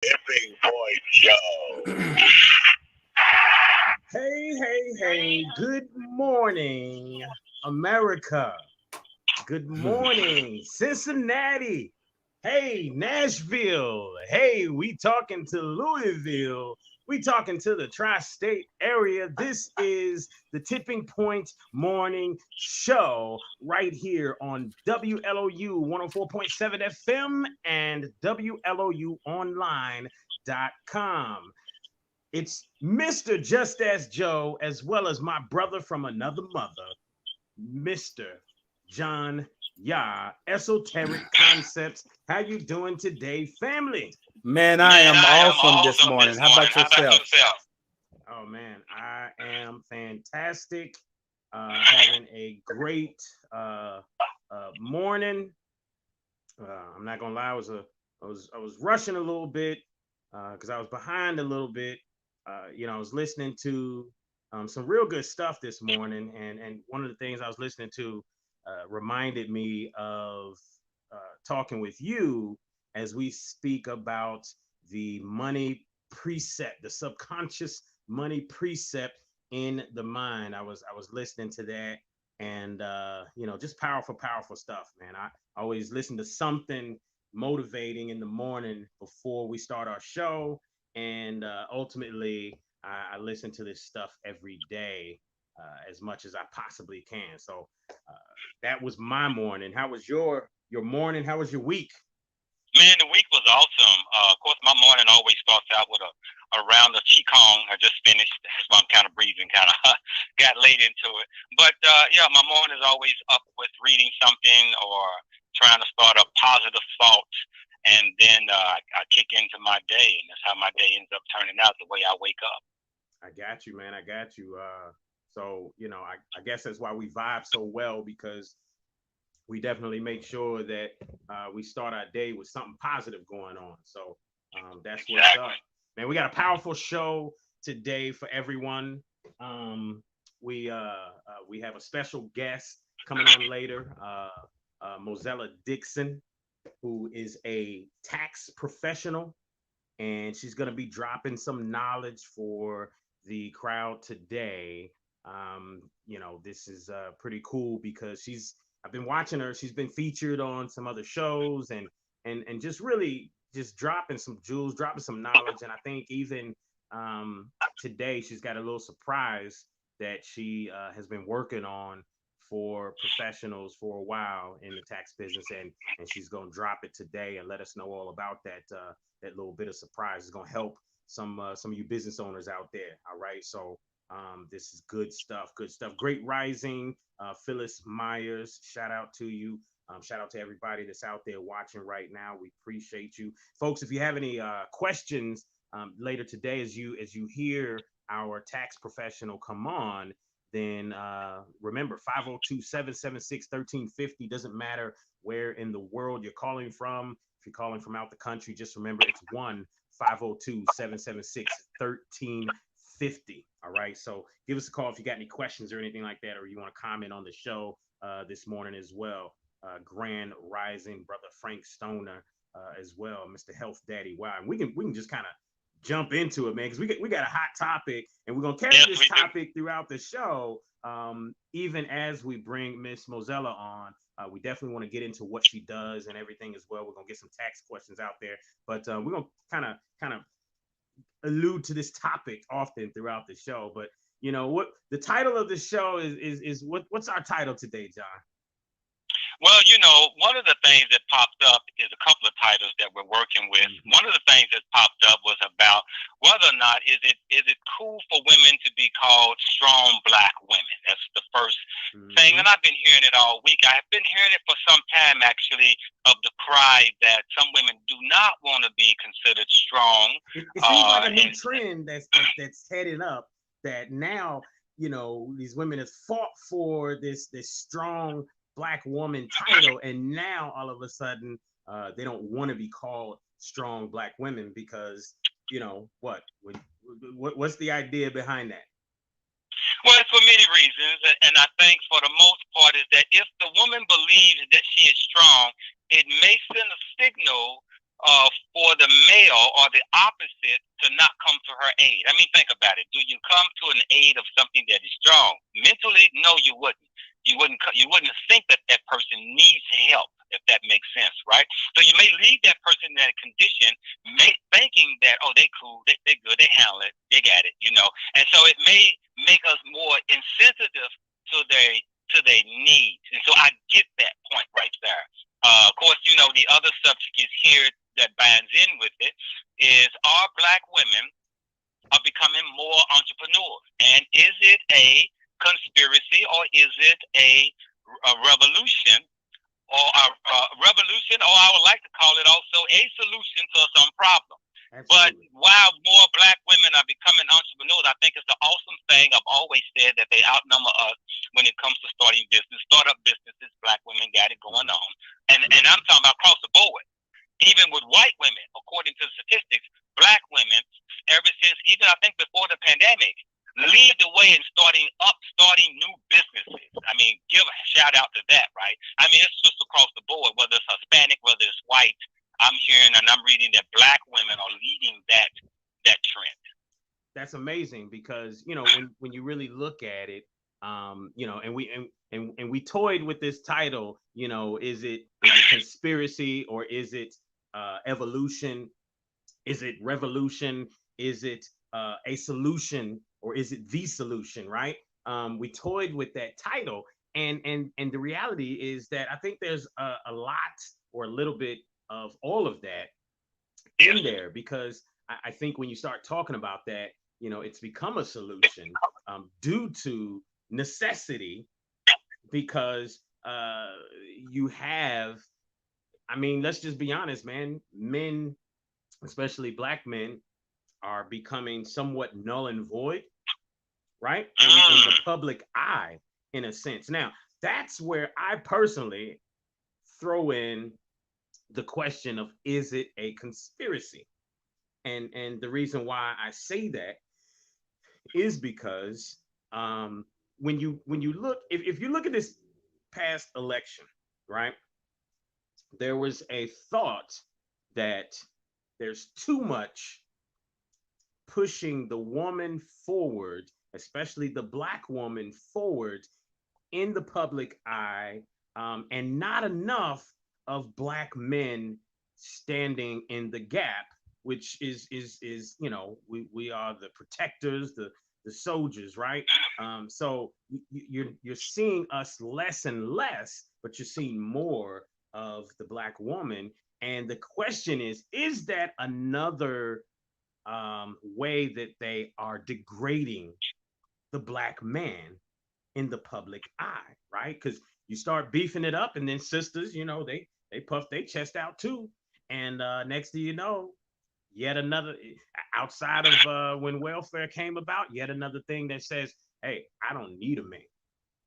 Tipping Point Show. Hey. Good morning, America. Good morning, Cincinnati. Hey, Nashville. Hey, we talking to Louisville. We talking to the tri-state area. This is the Tipping Point Morning Show right here on WLOU 104.7 FM and WLOUonline.com. It's Mr. Just As Joe, as well as my brother from another mother, Mr. John Yah, Esoteric Concepts. How you doing today, family? Man, I am awesome this morning. How about yourself? Oh man, I am fantastic. Having a great morning. I'm not gonna lie, I was rushing a little bit because I was behind a little bit. I was listening to some real good stuff this morning, and one of the things I was listening to reminded me of talking with you as we speak about the money precept, the subconscious money precept in the mind. I was listening to that, and just powerful stuff, man. I always listen to something motivating in the morning before we start our show, and ultimately I listen to this stuff every day as much as I possibly can. So that was my morning. How was your morning? How was your week? Man, the week was awesome. Of course, my morning always starts out with a round of Qigong. I just finished. That's why I'm kind of breathing, kind of got late into it. But yeah, my morning is always up with reading something or trying to start a positive thought. And then I kick into my day, and that's how my day ends up turning out the way I wake up. I got you, man. I got you. So I guess that's why we vibe so well, because we definitely make sure that we start our day with something positive going on. So that's what's up, man. We got a powerful show today for everyone. We have a special guest coming on later, Mozella Dixon, who is a tax professional, and she's going to be dropping some knowledge for the crowd today. This is pretty cool because I've been watching her. She's been featured on some other shows, and just really just dropping some jewels, dropping some knowledge. And I think even today she's got a little surprise that she has been working on for professionals for a while in the tax business, and she's gonna drop it today and let us know all about that little bit of surprise. Is gonna help some of you business owners out there. All right, so this is good stuff. Good stuff. Great Rising, Phyllis Myers. Shout out to you. Shout out to everybody that's out there watching right now. We appreciate you, folks. If you have any questions later today, as you hear our tax professional come on, then remember 502-776-1350. Doesn't matter where in the world you're calling from. If you're calling from out the country, just remember it's 1-502-776-1350. All right. So give us a call if you got any questions or anything like that, or you want to comment on the show this morning as well. Grand Rising, brother Frank Stoner as well, Mr. Health Daddy. Wow. And we can just kind of jump into it, man, because we got a hot topic, and we're gonna carry this topic throughout the show. Even as we bring Miss Mozella on, we definitely want to get into what she does and everything as well. We're gonna get some tax questions out there, but we're gonna kind of allude to this topic often throughout the show. But what the title of the show is what's our title today, John? Well, one of the things that popped up is a couple of titles that we're working with. Mm-hmm. One of the things that popped up was about whether or not is it cool for women to be called strong Black women. That's the first thing, and I've been hearing it all week. I've been hearing it for some time, actually, of the cry that some women do not want to be considered strong. It seems like a new trend that's heading up. That now, these women have fought for this strong Black woman title, and now all of a sudden they don't want to be called strong Black women because what's the idea behind that? Well, it's for many reasons, and I think for the most part is that if the woman believes that she is strong, it may send a signal for the male or the opposite to not come to her aid. I mean, think about it. Do you come to an aid of something that is strong? Mentally, no, you wouldn't. You wouldn't think that that person needs help, if that makes sense, right? So you may leave that person in that condition, thinking that, oh, they cool, they good, they handle it, they got it, you know. And so it may make us more insensitive to their needs. And so I get that point right there. Of course, you know, the other subject is here that binds in with it is, are Black women are becoming more entrepreneurs? And is it a conspiracy, or is it a revolution, or a revolution, or I would like to call it also a solution to some problem? Absolutely. But while more Black women are becoming entrepreneurs, I think it's the awesome thing. I've always said that they outnumber us when it comes to starting business, startup businesses. Black women got it going on, and I'm talking about across the board. Even with white women, according to the statistics, Black women, ever since, even I think before the pandemic, lead the way in starting new businesses. I mean, give a shout out to that, right? I mean, it's just across the board, whether it's Hispanic, whether it's white. I'm hearing and I'm reading that Black women are leading that trend. That's amazing, because you know, when you really look at it, you know, and we toyed with this title, you know, is it conspiracy, or is it evolution? Is it revolution? Is it a solution, or is it the solution? Right? We toyed with that title, and the reality is that I think there's a lot, or a little bit of all of that in there, because I think when you start talking about that, you know, it's become a solution due to necessity, because you have, I mean, let's just be honest, man. Men, especially Black men, are becoming somewhat null and void, right? In the public eye, in a sense. Now, that's where I personally throw in the question of, is it a conspiracy? And the reason why I say that is because when you look, if you look at this past election, right, there was a thought that there's too much pushing the woman forward, especially the Black woman forward in the public eye, and not enough of Black men standing in the gap, which is you know, we are the protectors, the soldiers, right? So you're seeing us less and less, but you're seeing more of the Black woman. And the question is that another way that they are degrading the Black man in the public eye, right? Because you start beefing it up, and then sisters, you know, they puff their chest out too, and next thing you know, yet another, outside of when welfare came about, yet another thing that says, hey, I don't need a man,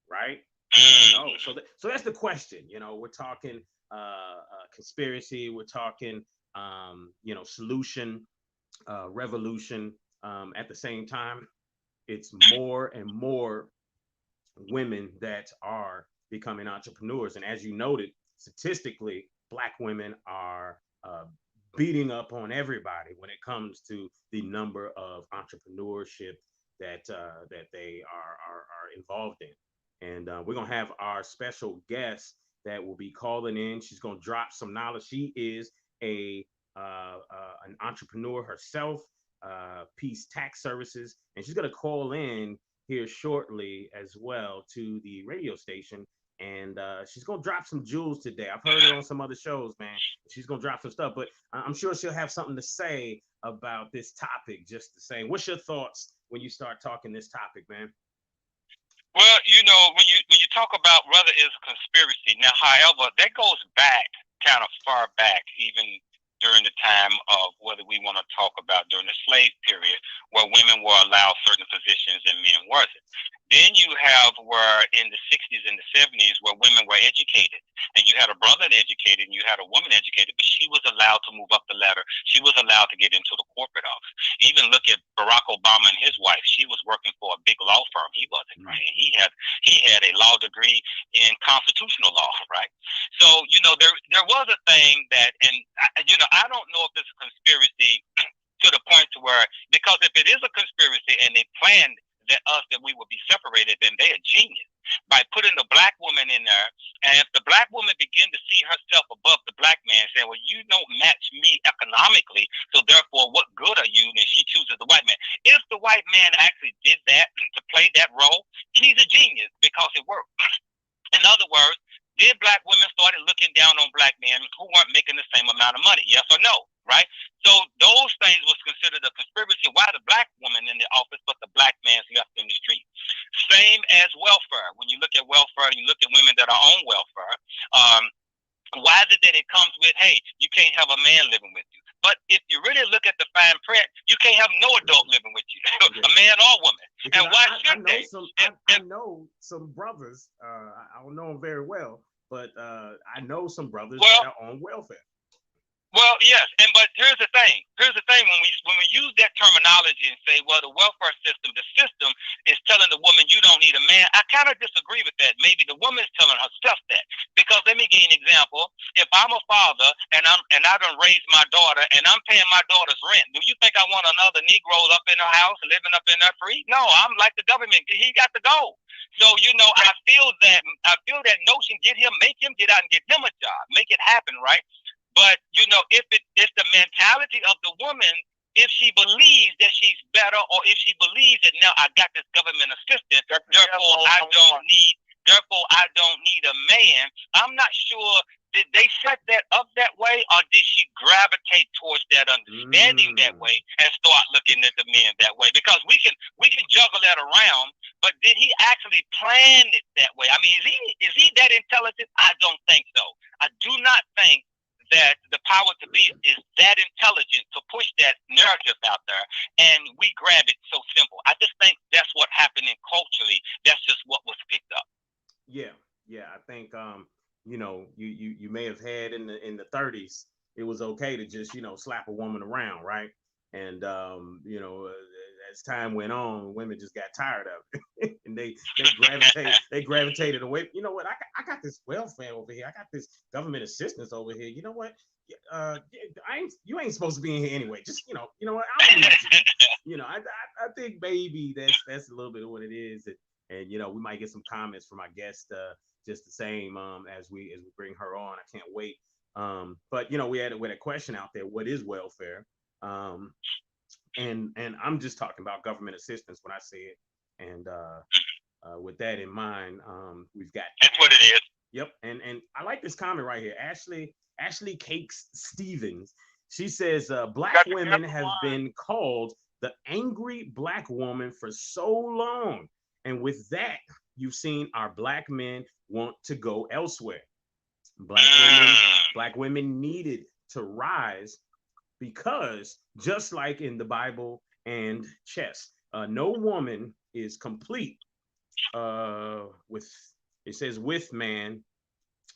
right? No. So that's the question. You know, we're talking conspiracy, we're talking you know, solution, revolution. At the same time, it's more and more women that are becoming entrepreneurs. And as you noted, statistically, Black women are beating up on everybody when it comes to the number of entrepreneurship that they are involved in. And we're gonna have our special guest that will be calling in. She's gonna drop some knowledge. She is an entrepreneur herself, Peace Tax Services, and she's gonna call in here shortly as well to the radio station. And she's gonna drop some jewels today. I've heard her on some other shows, man. She's gonna drop some stuff, but I'm sure she'll have something to say about this topic. Just the same, what's your thoughts when you start talking this topic, man? Well, you know, when you talk about whether it's a conspiracy, now, however, that goes back kind of far back, even during the time of whether we want to talk about during the slave period, where women were allowed certain positions and men wasn't. Then you have where in the 60s and the 70s where women were educated, and you had a brother educated, and you had a woman educated, but she was allowed to move up the ladder. She was allowed to get into the corporate office. Even look at Barack Obama and his wife. She was working for a big law firm. He wasn't, right? He had a law degree in constitutional law, right? So there was a thing that, and I don't know if it's a conspiracy to the point to where, because if it is a conspiracy and they planned that we would be separated, then they are genius by putting the black woman in there. And if the black woman begin to see herself above the black man, saying, well, you don't match me economically, so therefore what good are you? And she chooses the white man. If the white man actually did that to play that role, he's a genius because it worked. In other words, did black women started looking down on black men who weren't making the same amount of money? Yes or no? Right? So those things was considered a conspiracy. Why the black woman in the office, but the black man's left in the street? Same as welfare. When you look at welfare, you look at women that are on welfare. Why is it that it comes with, hey, you can't have a man living with you? But if you really look at the fine print, you can't have no adult living with you, a man or woman. Because and why should they? I know some brothers. I don't know them very well, but I know some brothers that are on welfare. Well, yes, but here's the thing. When we use that terminology and say, well, the welfare system is telling the woman you don't need a man, I kind of disagree with that. Maybe the woman's telling herself that. Because let me give you an example. If I'm a father and I done raised my daughter and I'm paying my daughter's rent, do you think I want another Negro up in her house living up in there free? No, I'm like the government. He got to go. So I feel that notion. Make him get out and get him a job. Make it happen, right? But if it's the mentality of the woman, if she believes that she's better, or if she believes that now I got this government assistance, therefore I don't need a man. I'm not sure, did they set that up that way, or did she gravitate towards that understanding that way and start looking at the men that way? Because we can juggle that around, but did he actually plan it that way? I mean, is he that intelligent? I don't think so. I do not think that the power to be is that intelligent to push that narrative out there, and we grab it so simple. I just think that's what happened culturally. That's just what was picked up. Yeah. I think you may have had in the 30s, it was okay to just slap a woman around, right? And as time went on, women just got tired of it, and they gravitated away. You know what? I got this welfare over here. I got this government assistance over here. You know what? You ain't supposed to be in here anyway. Just you know what? I don't need you. I think maybe that's a little bit of what it is, and we might get some comments from our guest just the same as we bring her on. I can't wait. But we had a question out there. What is welfare? And I'm just talking about government assistance when I say it. And with that in mind, we've got. That's what it is. Yep. And I like this comment right here. Ashley Cakes Stevens. She says, black women have been called the angry black woman for so long. And with that, you've seen our black men want to go elsewhere. Black women needed to rise, because just like in the Bible and chess, no woman is complete with man.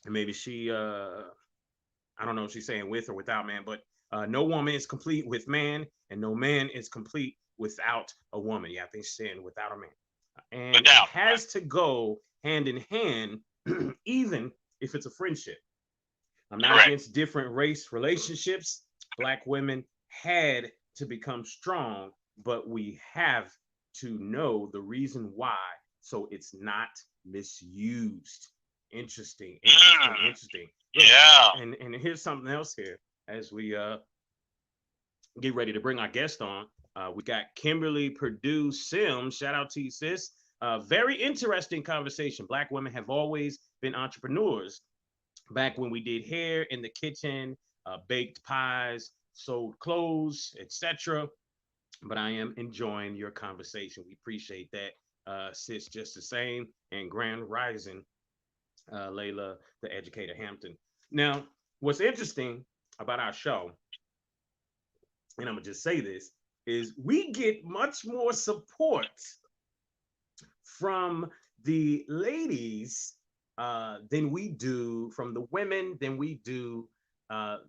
And maybe she, I don't know if she's saying with or without man, but no woman is complete with man, and no man is complete without a woman. Yeah, I think she's saying without a man. And it has to go hand in hand, even if it's a friendship. I'm not against different race relationships. Black women had to become strong, but we have to know the reason why, so it's not misused. Interesting. Yeah. And here's something else here as we get ready to bring our guest on. We got Kimberly Purdue Sims. Shout out to you, sis. Very interesting conversation. Black women have always been entrepreneurs. Back when we did hair in the kitchen, baked pies, sold clothes, etc. But I am enjoying your conversation. We appreciate that, sis, just the same. And Grand Rising, Layla, the educator Hampton. Now, what's interesting about our show, and I'm gonna just say this, is we get much more support from the ladies than we do from the women than we do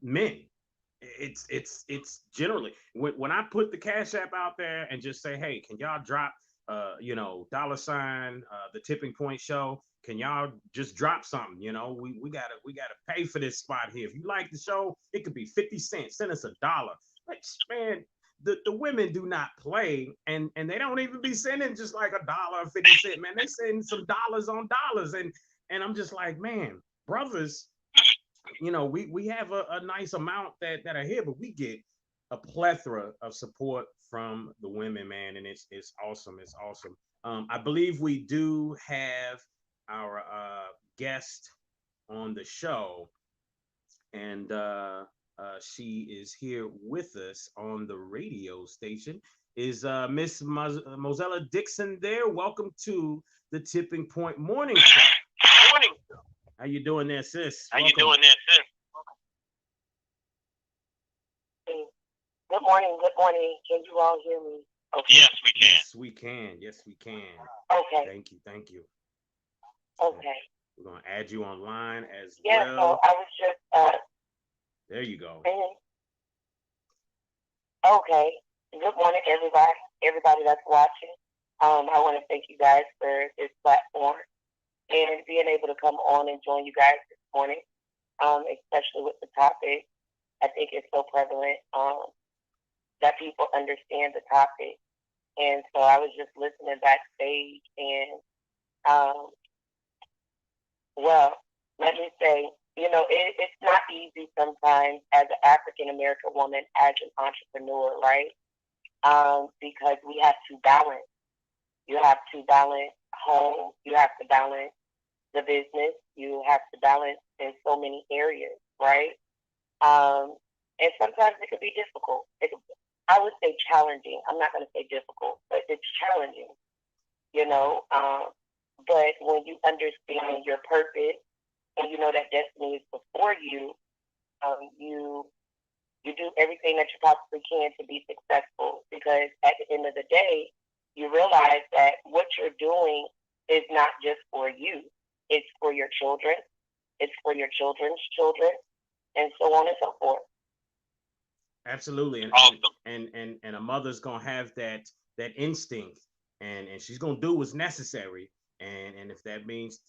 men. It's generally when I put the Cash App out there and just say, hey, can y'all drop $ the tipping point show? Can y'all just drop something? We gotta pay for this spot here. If you like the show, it could be 50 cents. Send us $1. Like, man, the women do not play, and they don't even be sending just like $1.50. Man, they send some dollars on dollars, and I'm just like, man, brothers, we have a nice amount that are here, but we get a plethora of support from the women, man, and it's awesome. It's awesome. I believe we do have our guest on the show, and she is here with us on the radio station. Is Miss Mozella Dixon there? Welcome to the Tipping Point Morning Show. Morning. How you doing there, sis? How you doing there, sis? Good morning. Good morning. Can you all hear me? Okay. Yes, we can. Yes, we can. Yes, we can. Okay. Thank you. Thank you. Okay. We're gonna add you online as yeah, well. So I was just. There you go. Okay. Good morning, everybody. Everybody that's watching. I want to thank you guys for this platform and being able to come on and join you guys this morning, especially with the topic. I think it's so prevalent that people understand the topic. And so I was just listening backstage, and well, let me say, it's not easy sometimes as an African American woman, as an entrepreneur, right? Because we have to balance. You have to balance home. You have to balance the business. You have to balance in so many areas, right? And sometimes it could be difficult. I would say challenging. I'm not going to say difficult, but it's challenging, But when you understand your purpose and you know that destiny is before you, you do everything that you possibly can to be successful. Because at the end of the day, you realize that what you're doing is not just for you; it's for your children, it's for your children's children, and so on and so forth. Absolutely, and a mother's gonna have that instinct, and she's gonna do what's necessary, and if that means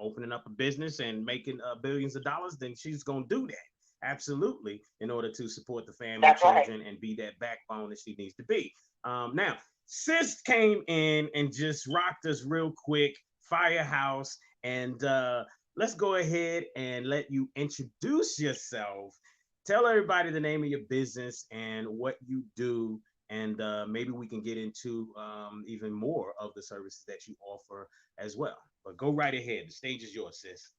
opening up a business and making billions of dollars, then she's gonna do that. Absolutely, in order to support the family, That's children, right. And be that backbone that she needs to be. Now, sis came in and just rocked us real quick, firehouse, and let's go ahead and let you introduce yourself. Tell everybody the name of your business and what you do, and maybe we can get into even more of the services that you offer as well. But go right ahead. The stage is yours, sis.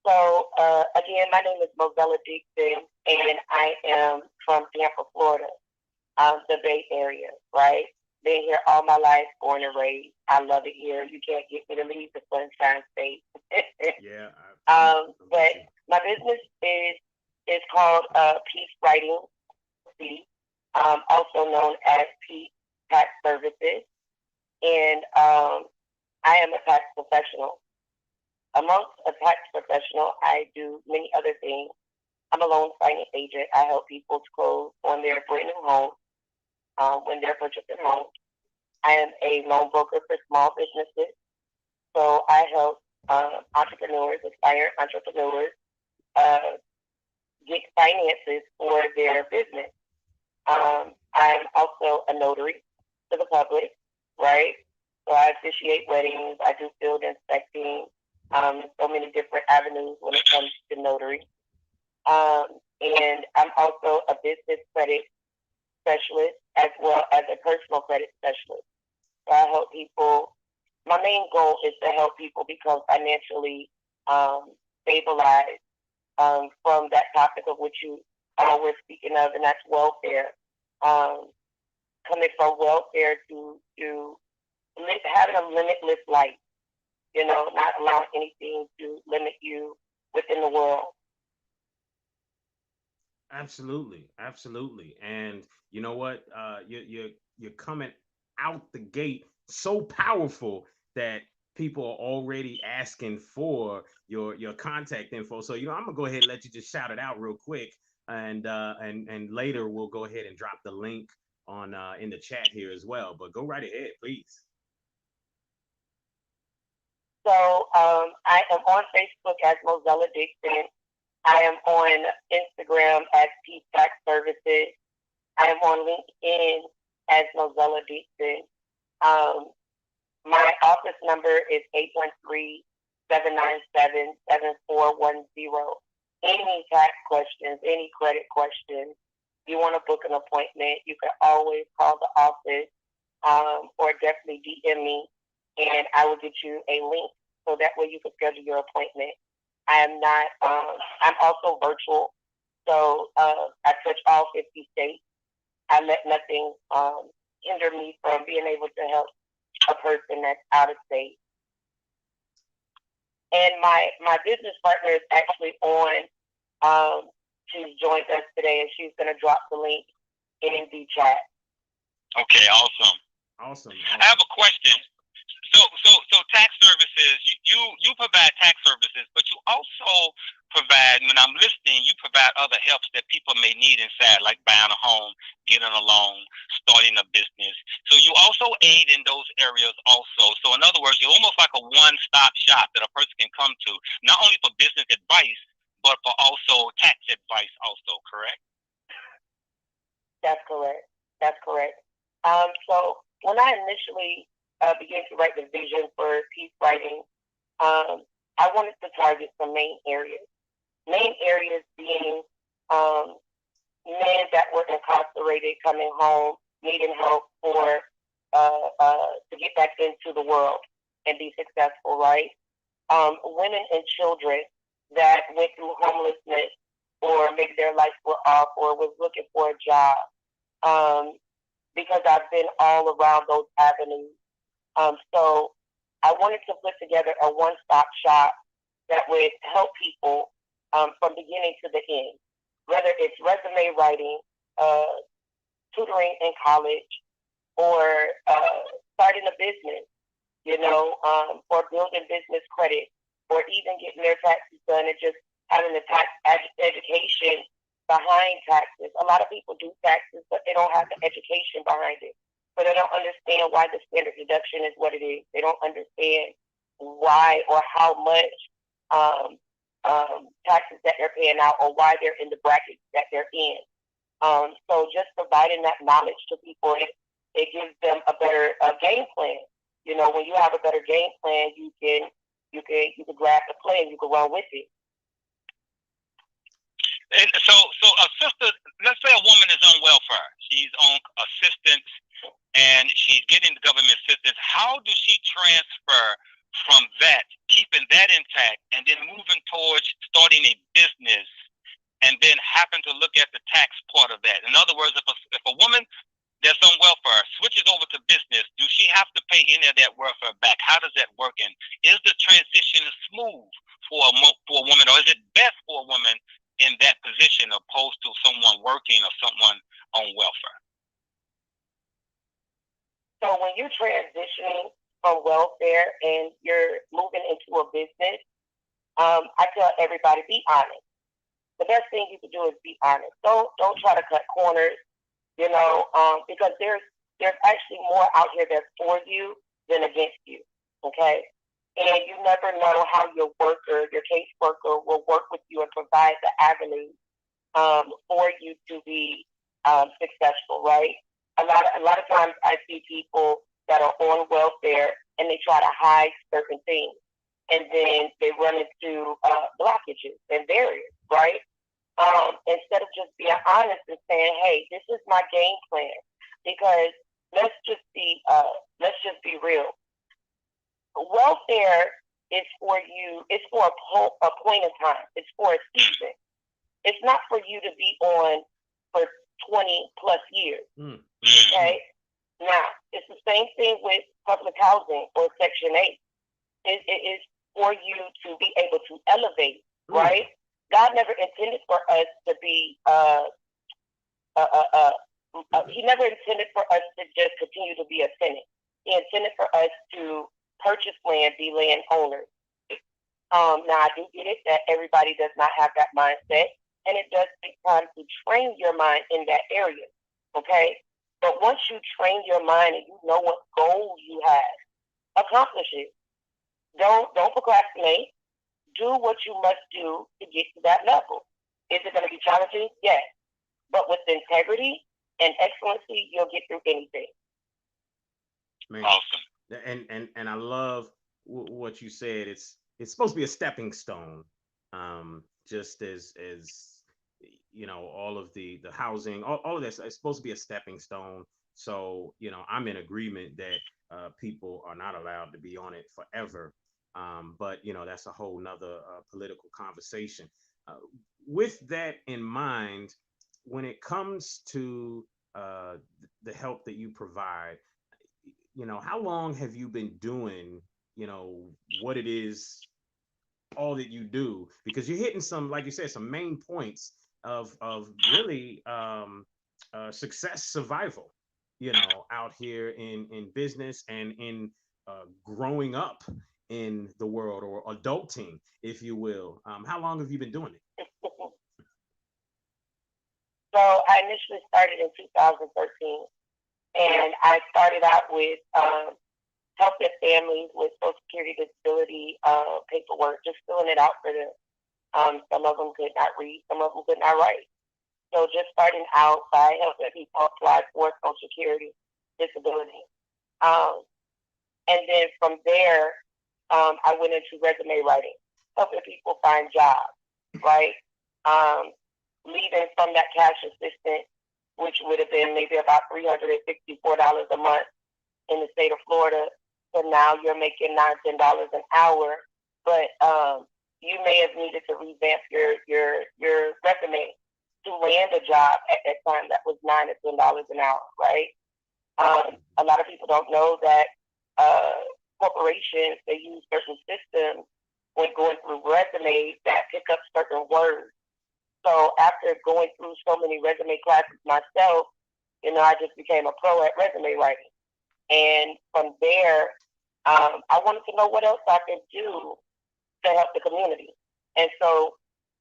So, again, my name is Mozella Dixon, and I am from Tampa, Florida, the Bay Area, right? Been here all my life, born and raised. I love it here. You can't get me to leave the Sunshine State. Yeah. But my business is called Peace Writing, also known as Peace Tax Services, and I am a tax professional. Amongst a tax professional, I do many other things. I'm a loan signing agent. I help people to close on their brand new home when they're purchasing homes. I am a loan broker for small businesses. So I help entrepreneurs, aspiring entrepreneurs, uh, get finances for their business. I'm also a notary to the public, right? So I officiate weddings. I do field inspecting. So many different avenues when it comes to notary. Um, and I'm also a business credit specialist as well as a personal credit specialist. So I help people. My main goal is to help people become financially stabilized from that topic of which you were speaking of, and that's welfare. Um, Coming from welfare to having a limitless life, not allowing anything to limit you within the world. Absolutely, absolutely. And you know what? You're coming out the gate so powerful that people are already asking for your contact info. So I'm gonna go ahead and let you just shout it out real quick, and later we'll go ahead and drop the link on in the chat here as well. But go right ahead, please. So I am on Facebook as Mozella Dixon. I am on Instagram as Peace Tax Services. I am on LinkedIn as Mozella Dixon. My office number is 813-797-7410. Any tax questions, any credit questions, you want to book an appointment, you can always call the office or definitely DM me, and I will get you a link so that way you can schedule your appointment. I am not, I'm also virtual, so I touch all 50 states. I let nothing hinder me from being able to help a person that's out of state. And my business partner is actually on. She's joined us today, and she's going to drop the link in the chat. Okay, awesome. Awesome. I have a question. So tax services, you provide tax services, but you also provide, when I'm listening, you provide other helps that people may need inside, like buying a home, getting a loan, starting a business. So you also aid in those areas also. So in other words, you're almost like a one-stop shop that a person can come to, not only for business advice, but for also tax advice also, correct? That's correct. That's correct. So when I initially began to write the vision for Peace Writing, I wanted to target some main areas. Main areas being men that were incarcerated coming home, needing help for to get back into the world and be successful, right? Women and children that went through homelessness or maybe their lives were off or was looking for a job. Because I've been all around those avenues. So I wanted to put together a one-stop shop that would help people from beginning to the end, whether it's resume writing, tutoring in college, or starting a business, or building business credit, or even getting their taxes done and just having the tax education behind taxes. A lot of people do taxes, but they don't have the education behind it. So they don't understand why the standard deduction is what it is. They don't understand why or how much taxes that they're paying out or why they're in the brackets that they're in. So just providing that knowledge to people, it gives them a better game plan. When you have a better game plan, you can grab the plan, you can run with it. And so a sister, let's say a woman is on welfare. She's on assistance and she's getting the government assistance. How does she transfer from that, keeping that intact, and then moving towards starting a business and then happen to look at the tax part of that? In other words, if a woman that's on welfare switches over to business, do she have to pay any of that welfare back? How does that work? And is the transition smooth for a woman, or is it best for a woman in that position opposed to someone working or someone on welfare? So when you're transitioning from welfare and you're moving into a business, I tell everybody, be honest. The best thing you can do is be honest. Don't try to cut corners, because there's actually more out here that's for you than against you, okay? And you never know how your caseworker will work with you and provide the avenue for you to be successful, right? A lot of times I see people that are on welfare and they try to hide certain things, and then they run into blockages and barriers, right? Instead of just being honest and saying, "Hey, this is my game plan," because let's just be real. Welfare is for you. It's for a point in time. It's for a season. It's not for you to be on for 20 plus years. Okay. Now it's the same thing with public housing or Section 8. It is for you to be able to elevate, right? God never intended for us to be He never intended for us to just continue to be a tenant. He intended for us to purchase land, be land owners. Now, I do get it that everybody does not have that mindset, and it does take time to train your mind in that area, okay? But once you train your mind and you know what goal you have, accomplish it. Don't procrastinate. Do what you must do to get to that level. Is it going to be challenging? Yes. But with integrity and excellency, you'll get through anything. Man. Awesome. And I love what you said. It's supposed to be a stepping stone, just as you know, all of the housing, all of this. It's supposed to be a stepping stone. So, you know, I'm in agreement that people are not allowed to be on it forever. But, you know, that's a whole nother political conversation. With that in mind, when it comes to the help that you provide, you know, how long have you been doing, you know, what it is, all that you do? Because you're hitting some, like you said, some main points of really success survival, you know, out here in business and in growing up in the world, or adulting, if you will. How long have you been doing it? So I initially started in 2013, and I started out with helping families with Social Security disability paperwork, just filling it out for them. Some of them could not read, some of them could not write. So just starting out by helping people apply for Social Security disability. And then from there, I went into resume writing, helping people find jobs, right? Leaving from that cash assistant, which would have been maybe about $364 a month in the state of Florida, so now you're making $9-10 an hour, but you may have needed to revamp your resume to land a job at that time that was $9 or $10 an hour, right? A lot of people don't know that corporations, they use certain systems when going through resumes that pick up certain words. So after going through so many resume classes myself, you know, I just became a pro at resume writing. And from there, I wanted to know what else I could do to help the community. And so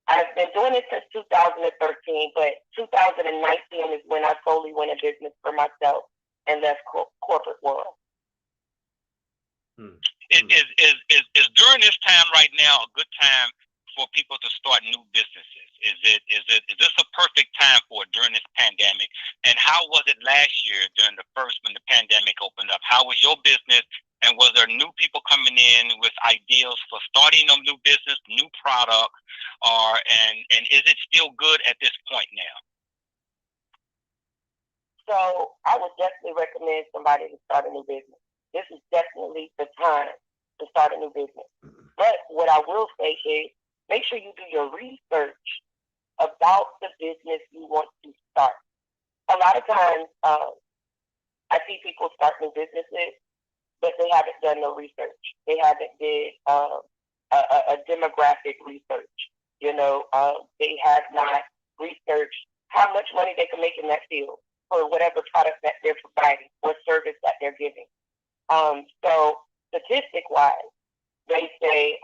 I've been doing it since 2013, but 2019 is when I solely went in business for myself, and that's corporate world. Is during this time right now a good time for people to start new businesses? Is this a perfect time for it during this pandemic? And how was it last year during when the pandemic opened up? How was your business? And was there new people coming in with ideas for starting a new business, new product, and is it still good at this point now? So I would definitely recommend somebody to start a new business. This is definitely the time to start a new business. But what I will say is, make sure you do your research about the business you want to start. A lot of times, I see people start new businesses, but they haven't done no research. They haven't did a demographic research. You know, they have not researched how much money they can make in that field for whatever product that they're providing or service that they're giving. So statistic-wise, they say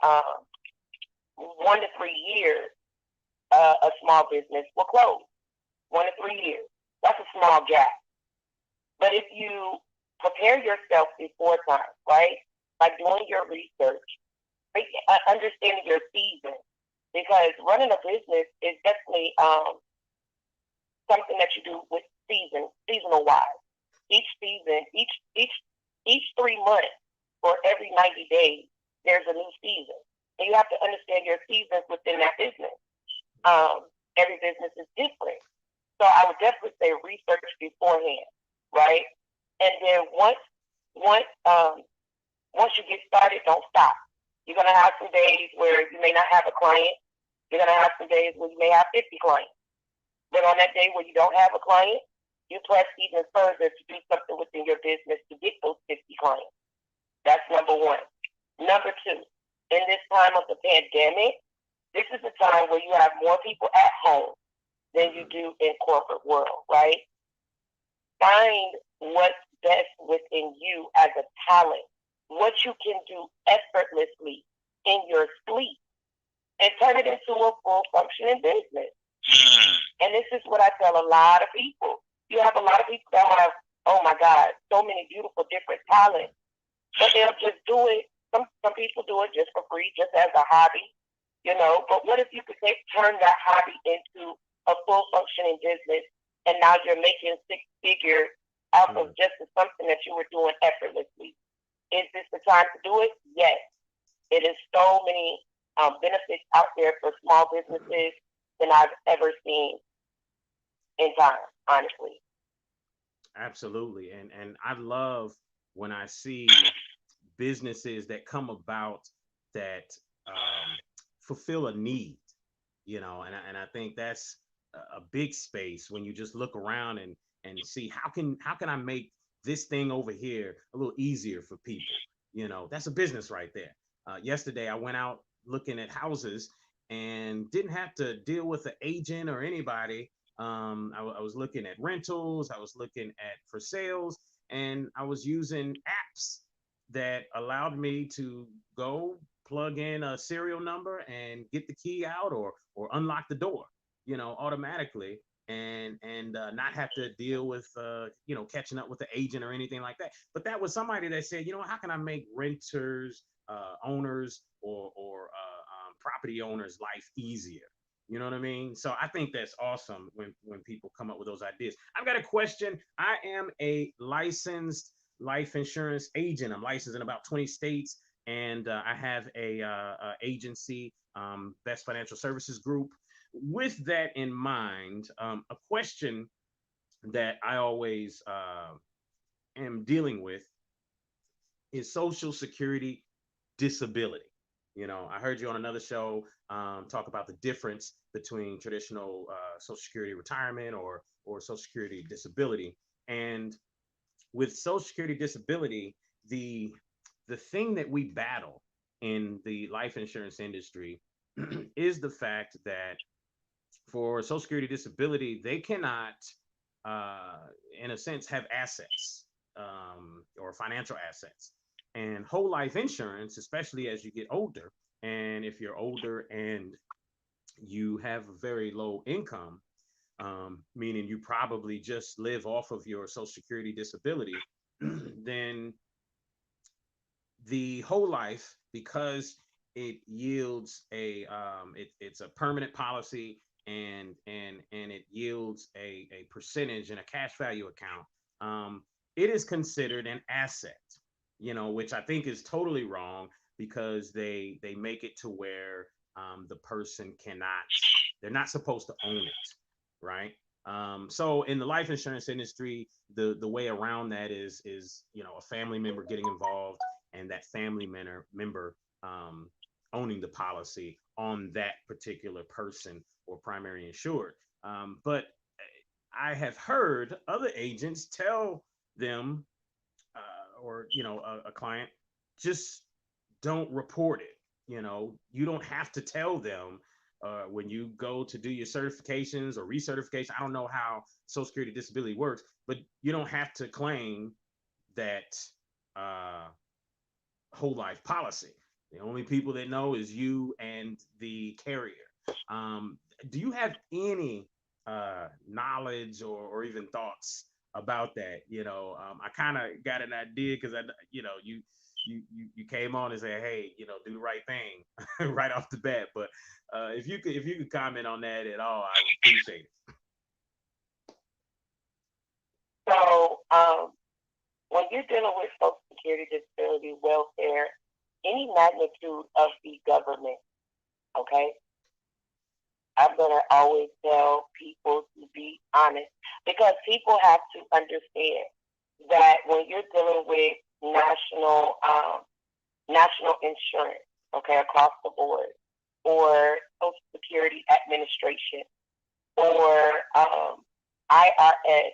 1 to 3 years, a small business will close. 1 to 3 years. That's a small gap. But if you prepare yourself before time, right, by doing your research, understanding your season, because running a business is definitely something that you do with seasonal wise. Each season, each 3 months or every 90 days, there's a new season. And you have to understand your seasons within that business. Every business is different. So I would definitely say research beforehand, right? And then once you get started, don't stop. You're gonna have some days where you may not have a client. You're gonna have some days where you may have 50 clients. But on that day where you don't have a client, you press even further to do something within your business to get those 50 clients. That's number one. Number two, in this time of the pandemic, this is a time where you have more people at home than you do in corporate world, right? find what's best within you as a talent, what you can do effortlessly in your sleep, and turn it into a full functioning business. And this is what I tell a lot of people. You have a lot of people that have, oh my God, so many beautiful different talents, but they'll just do it. Some people do it just for free, just as a hobby, you know. But what if you could turn that hobby into a full functioning business, and now you're making six figures out of just something that you were doing effortlessly? Is this the time to do it? Yes. It is so many benefits out there for small businesses than I've ever seen in time, honestly. Absolutely. And I love when I see businesses that come about that fulfill a need, you know, and I think that's a big space when you just look around and see how can I make this thing over here a little easier for people. You know, that's a business right there. Yesterday I went out looking at houses and didn't have to deal with an agent or anybody. I was looking at rentals, I was looking at for sales, and I was using apps that allowed me to go plug in a serial number and get the key out or unlock the door, you know, automatically, and not have to deal with you know, catching up with the agent or anything like that. But that was somebody that said, you know, how can I make renters, owners, or property owners' life easier? You know what I mean? So I think that's awesome when people come up with those ideas. I've got a question. I am a licensed life insurance agent. I'm licensed in about 20 states, and I have a agency, Best Financial Services Group. With that in mind, a question that I always am dealing with is Social Security disability. You know, I heard you on another show talk about the difference between traditional Social Security retirement or Social Security disability. And with Social Security disability, the thing that we battle in the life insurance industry is the fact that for Social Security disability, they cannot, in a sense, have assets or financial assets. And whole life insurance, especially as you get older, and if you're older and you have a very low income, meaning you probably just live off of your Social Security disability, then the whole life, because it yields a it's a permanent policy, and it yields a percentage in a cash value account, it is considered an asset, you know, which I think is totally wrong, because they make it to where the person cannot, they're not supposed to own it, right? So in the life insurance industry, the way around that is you know, a family member getting involved, and that family member owning the policy on that particular person or primary insured. But I have heard other agents tell them, or you know, a client, just don't report it. You know, you don't have to tell them when you go to do your certifications or recertification. I don't know how Social Security disability works, but you don't have to claim that whole life policy. The only people that know is you and the carrier. Do you have any knowledge or even thoughts about that? You know, I kind of got an idea because you know, you came on and said, hey, you know, do the right thing right off the bat. But if you could comment on that at all, I would appreciate it. So when you're dealing with Social Security, disability, welfare, any magnitude of the government, okay, I'm going to always tell people to be honest, because people have to understand that when you're dealing with national insurance, okay, across the board, or Social Security Administration, or IRS.gov,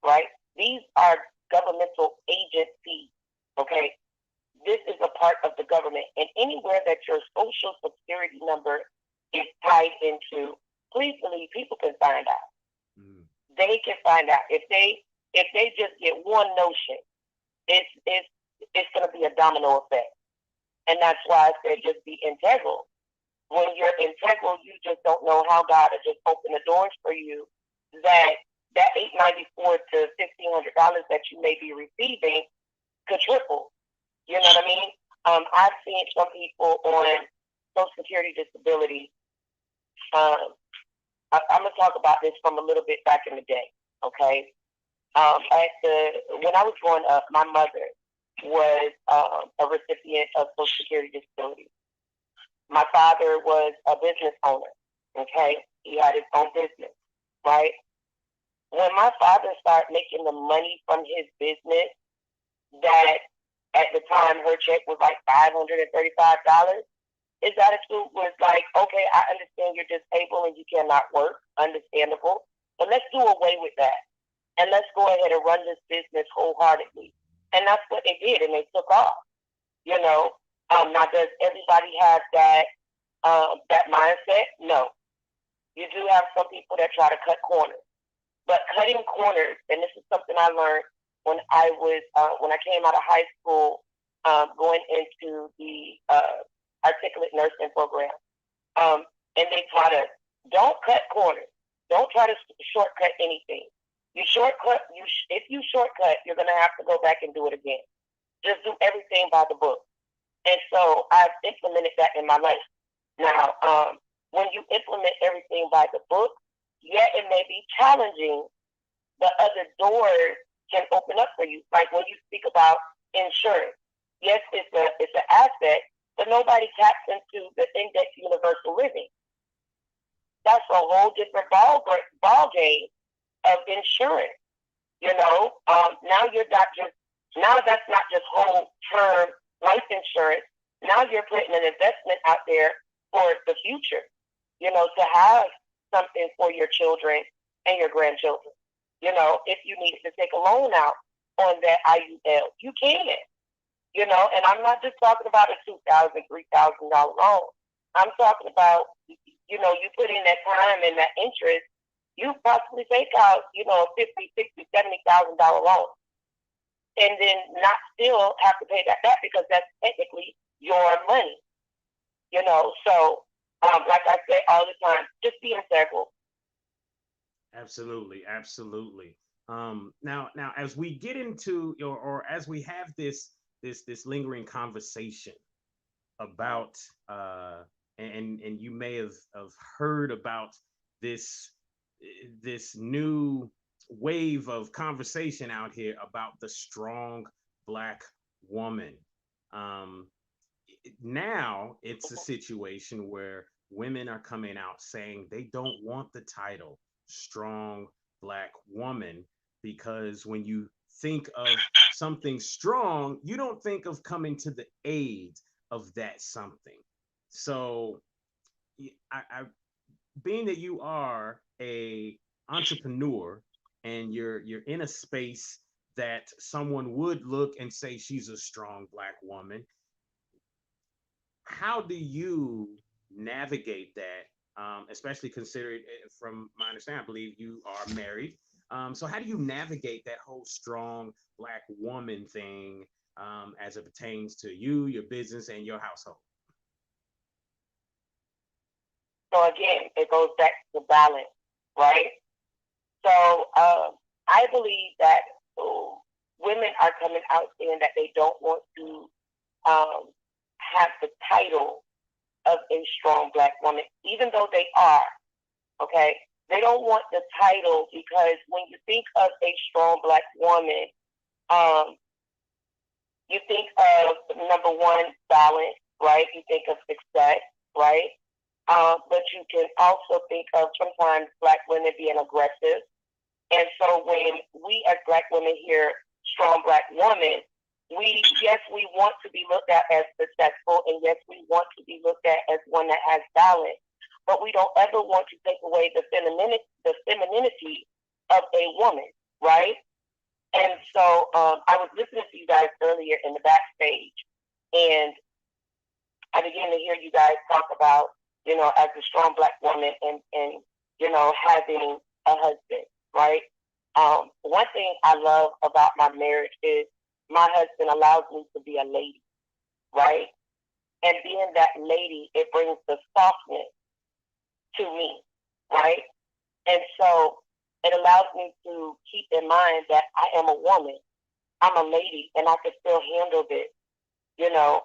right? These are governmental agencies, okay? This is a part of the government, and anywhere that your Social Security number is tied into, please believe people can find out. they can find out. If they just get one notion, it's going to be a domino effect. And that's why I said just be integral. When you're integral, you just don't know how God will just open the doors for you. That $894 to $1,500 that you may be receiving could triple. You know what I mean? I've seen some people on Social Security disability. I'm gonna talk about this from a little bit back in the day. Okay, when I was growing up, my mother was a recipient of Social Security disability. My father was a business owner. Okay, he had his own business. Right. When my father started making the money from his business, that at the time her check was like $535. His attitude was like, okay, I understand you're disabled and you cannot work, understandable, but let's do away with that. And let's go ahead and run this business wholeheartedly. And that's what they did, and they took off. You know, now does everybody have that mindset? No. You do have some people that try to cut corners. But cutting corners, and this is something I learned when I came out of high school, going into the articulate nursing program. And they taught us, don't cut corners. Don't try to shortcut anything. If you shortcut, you're going to have to go back and do it again. Just do everything by the book. And so I've implemented that in my life. Now, when you implement everything by the book, yet it may be challenging, the other doors can open up for you. Like when you speak about insurance. Yes, it's an asset, but nobody taps into the index universal living. That's a whole different ball game of insurance. You know, now that's not just whole term life insurance. Now you're putting an investment out there for the future, you know, to have something for your children and your grandchildren. You know, if you needed to take a loan out on that IUL, you can. You know, and I'm not just talking about a $2,000, $3,000 loan. I'm talking about, you know, you put in that time and that interest, you possibly take out, you know, $50,000, $60,000, $70,000 loan, and then not still have to pay that back because that's technically your money. You know, so like I say all the time, just be integral. Absolutely, absolutely. Now, as we get into or as we have this lingering conversation about and you may have heard about this new wave of conversation out here about the strong Black woman. Now it's a situation where women are coming out saying they don't want the title strong Black woman, because when you think of something strong, you don't think of coming to the aid of that something. So I being that you are a entrepreneur and you're in a space that someone would look and say she's a strong Black woman, how do you navigate that? Especially considering, from my understanding, I believe you are married. So how do you navigate that whole strong Black woman thing as it pertains to you, your business, and your household? So again, it goes back to balance, right? So I believe that women are coming out saying that they don't want to have the title of a strong Black woman, even though they are, okay? They don't want the title because when you think of a strong Black woman, you think of, number one, balance, right? You think of success, right? But you can also think of sometimes Black women being aggressive. And so when we as Black women hear strong Black woman, we want to be looked at as successful, and yes, we want to be looked at as one that has balance, but we don't ever want to take away the femininity of a woman, right? And so I was listening to you guys earlier in the backstage, and I began to hear you guys talk about, you know, as a strong Black woman and you know, having a husband, right? One thing I love about my marriage is my husband allows me to be a lady, right? And being that lady, it brings the softness to me, right? And so it allows me to keep in mind that I am a woman, I'm a lady, and I can still handle this. You know,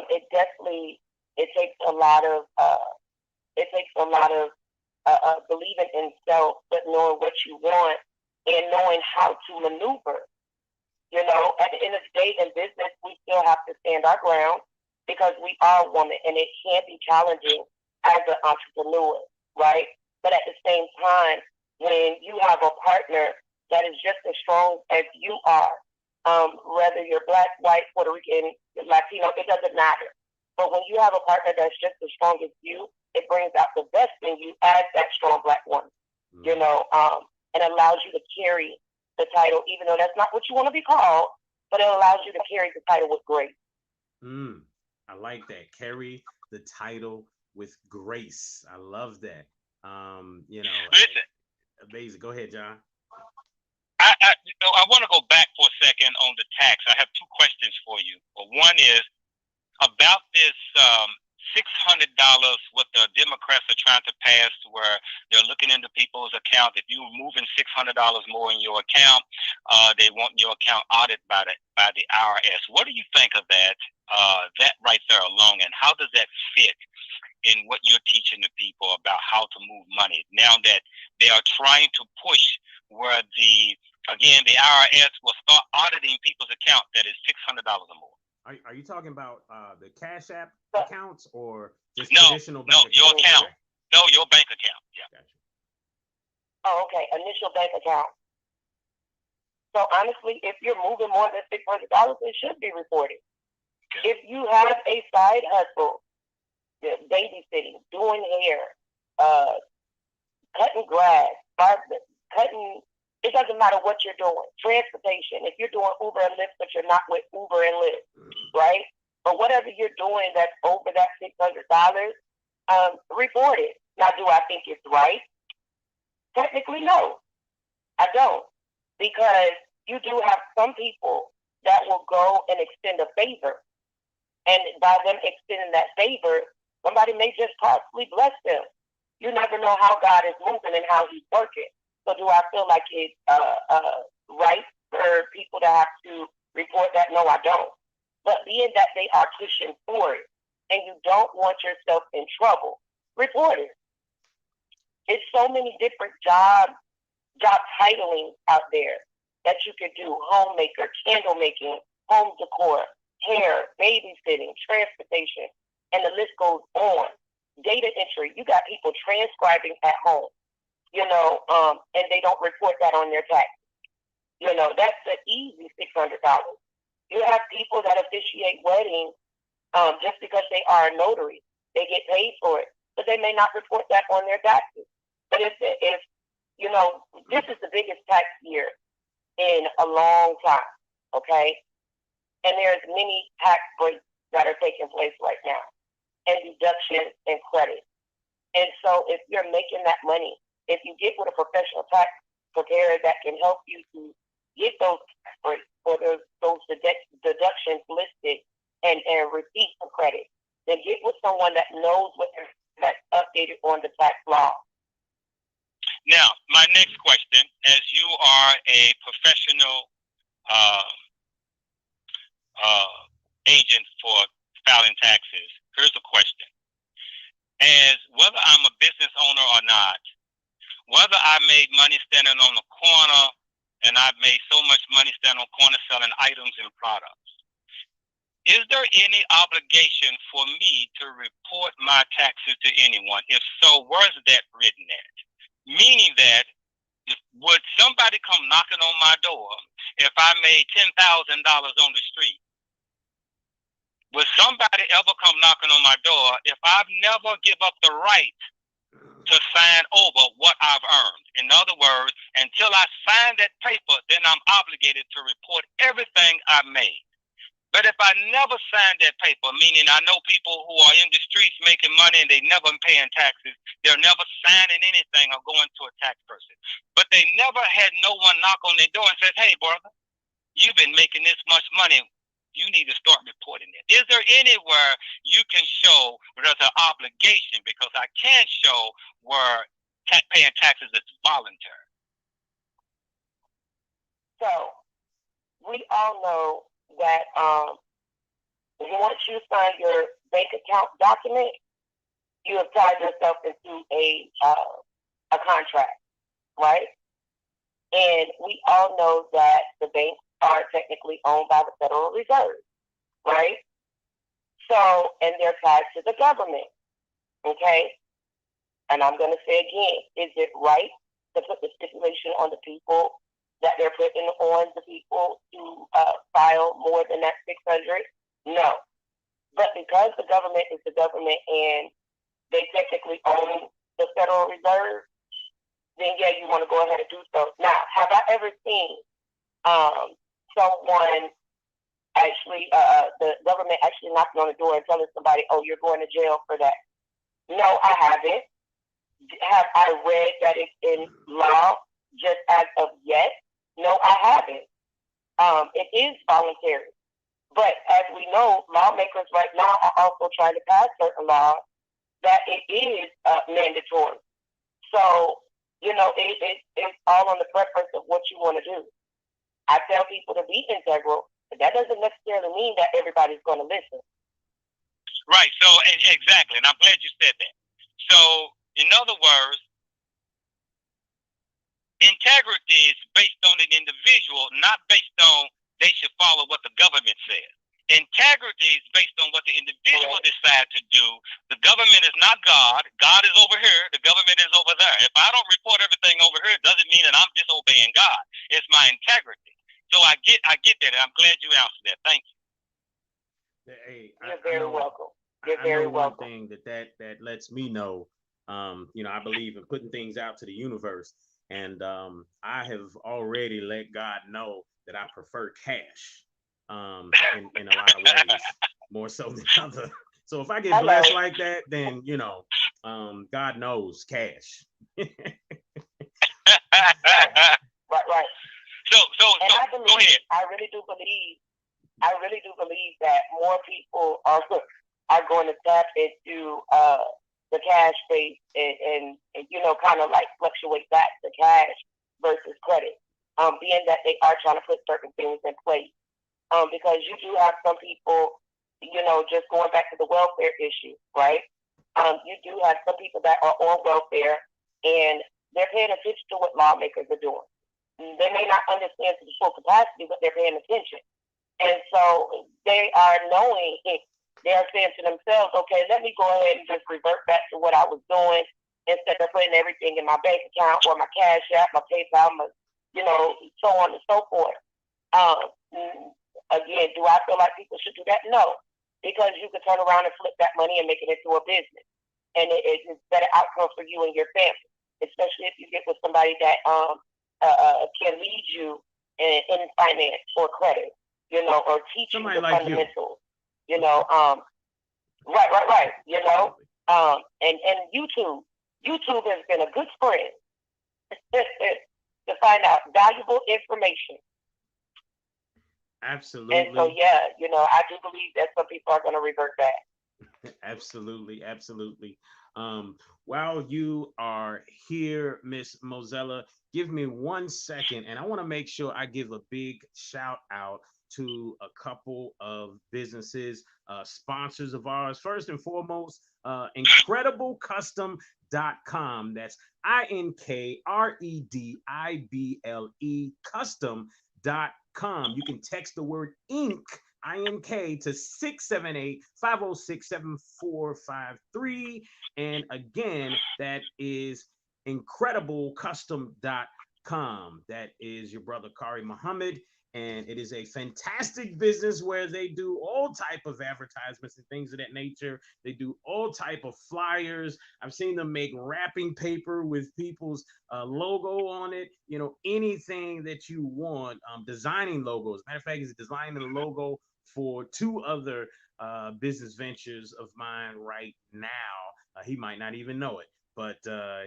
it definitely it takes a lot of believing in self, but knowing what you want and knowing how to maneuver. You know, at the end of the day, in business, we still have to stand our ground because we are women, and it can be challenging as an entrepreneur, right? But at the same time, when you have a partner that is just as strong as you are, whether you're black, white, Puerto Rican, Latino, it doesn't matter. But when you have a partner that's just as strong as you, it brings out the best in you as that strong black woman, you know, and allows you to carry the title, even though that's not what you want to be called, but it allows you to carry the title with grace. I like that. Carry the title with grace. I love that. Listen, Amazing. Go ahead, John. I want to go back for a second on the tax. I have two questions for you. One is about this $600 what the Democrats are trying to pass, where they're looking into people's account. If you're moving $600 more in your account, they want your account audited by the IRS. What do you think of that? That right there alone, and how does that fit in what you're teaching the people about how to move money now that they are trying to push where the IRS will start auditing people's account that is $600 or more? Are you talking about the Cash App accounts or just No, traditional bank your account. Okay. No, your bank account. Yeah. Gotcha. Oh, okay. Initial bank account. So honestly, if you're moving more than $600, it should be reported. Okay. If you have a side hustle, babysitting, doing hair, cutting grass, cutting, it doesn't matter what you're doing. Transportation, if you're doing Uber and Lyft, but you're not with Uber and Lyft, right? But whatever you're doing that's over that $600, report it. Now, do I think it's right? Technically, no, I don't. Because you do have some people that will go and extend a favor. And by them extending that favor, somebody may just possibly bless them. You never know how God is moving and how he's working. So do I feel like it's right for people to have to report that? No, I don't. But being that they are pushing for it and you don't want yourself in trouble, report it. It's so many different job titling out there that you could do: homemaker, candle making, home decor, hair, babysitting, transportation, and the list goes on. Data entry, you got people transcribing at home, and they don't report that on their tax. That's the easy $600. You have people that officiate weddings just because they are a notary. They get paid for it, but they may not report that on their taxes. But if this is the biggest tax year in a long time, okay? And there's many tax breaks that are taking place right now, and deductions and credit. And so if you're making that money, if you get with a professional tax preparer that can help you to get those tax breaks or those deductions listed and receipt for credit, then get with someone that knows what that's updated on the tax law. Now, my next question, as you are a professional agent for filing taxes, here's a question. As whether I'm a business owner or not, whether I made money standing on the corner and I've made so much money standing on the corner selling items and products, is there any obligation for me to report my taxes to anyone? If so, where's that written at? Meaning that, would somebody come knocking on my door if I made $10,000 on the street? Would somebody ever come knocking on my door if I've never give up the right to sign over what I've earned? In other words, until I sign that paper, then I'm obligated to report everything I made. But if I never signed that paper, meaning I know people who are in the streets making money and they never paying taxes, they're never signing anything or going to a tax person. But they never had no one knock on their door and says, hey, brother, you've been making this much money. You need to start reporting it. Is there anywhere you can show there's an obligation? Because I can't show where paying taxes is voluntary. So we all know that once you sign your bank account document, you have tied yourself into a contract, right? And we all know that the banks are technically owned by the Federal Reserve, right? So, and they're tied to the government, okay? And I'm going to say again, is it right to put the stipulation on the people that they're putting on the people to file more than that 600? No. But because the government is the government and they technically own the Federal Reserve, then yeah, you want to go ahead and do so. Now, have I ever seen someone actually, the government actually knocking on the door and telling somebody, oh, you're going to jail for that? No, I haven't. Have I read that it's in law just as of yet? No, I haven't. It is voluntary. But as we know, lawmakers right now are also trying to pass certain laws that it is mandatory. So, you know, it's all on the preference of what you want to do. I tell people to be integral, but that doesn't necessarily mean that everybody's going to listen. Right. So, exactly. And I'm glad you said that. So, in other words, integrity is based on an individual, not based on they should follow what the government says. Integrity is based on what the individual decides to do. The government is not God. God is over here. The government is over there. If I don't report everything over here, it doesn't mean that I'm disobeying God. It's my integrity. So I get that. I'm glad you answered that. Thank you. Hey, you're very welcome. You're very welcome. One thing that lets me know, you know, I believe in putting things out to the universe, and I have already let God know that I prefer cash. In a lot of ways, more so than other. So if I get blessed like that, then you know, God knows cash. Right. So go ahead. I really do believe that more people are going to tap into the cash space and you know, kind of like fluctuate back to cash versus credit. Being that they are trying to put certain things in place. Because you do have some people, you know, just going back to the welfare issue, right? You do have some people that are on welfare and they're paying attention to what lawmakers are doing. They may not understand to the full capacity, but they're paying attention. And so they are knowing, they're saying to themselves, okay, let me go ahead and just revert back to what I was doing instead of putting everything in my bank account or my Cash App, my PayPal, my, you know, so on and so forth. Again, do I feel like people should do that? No, because you can turn around and flip that money and make it into a business, and it's a better outcome for you and your family, especially if you get with somebody that can lead you in finance or credit, you know, or teach somebody you the like fundamentals, you know. Right. You know, and YouTube has been a good friend to find out valuable information. Absolutely. And so, yeah, you know, I do believe that some people are going to revert back. Absolutely. While you are here, Miss Mozella, give me 1 second, and I want to make sure I give a big shout out to a couple of businesses, sponsors of ours. First and foremost, IncredibleCustom.com. That's INKREDIBLE custom.com. You can text the word ink, INK, to 678-506-7453. And again, that is IncredibleCustom.com. That is your brother Kari Muhammad. And it is a fantastic business where they do all type of advertisements and things of that nature. They do all type of flyers. I've seen them make wrapping paper with people's logo on it. You know, anything that you want. Designing logos. Matter of fact, he's designing the logo for 2 other business ventures of mine right now. He might not even know it, but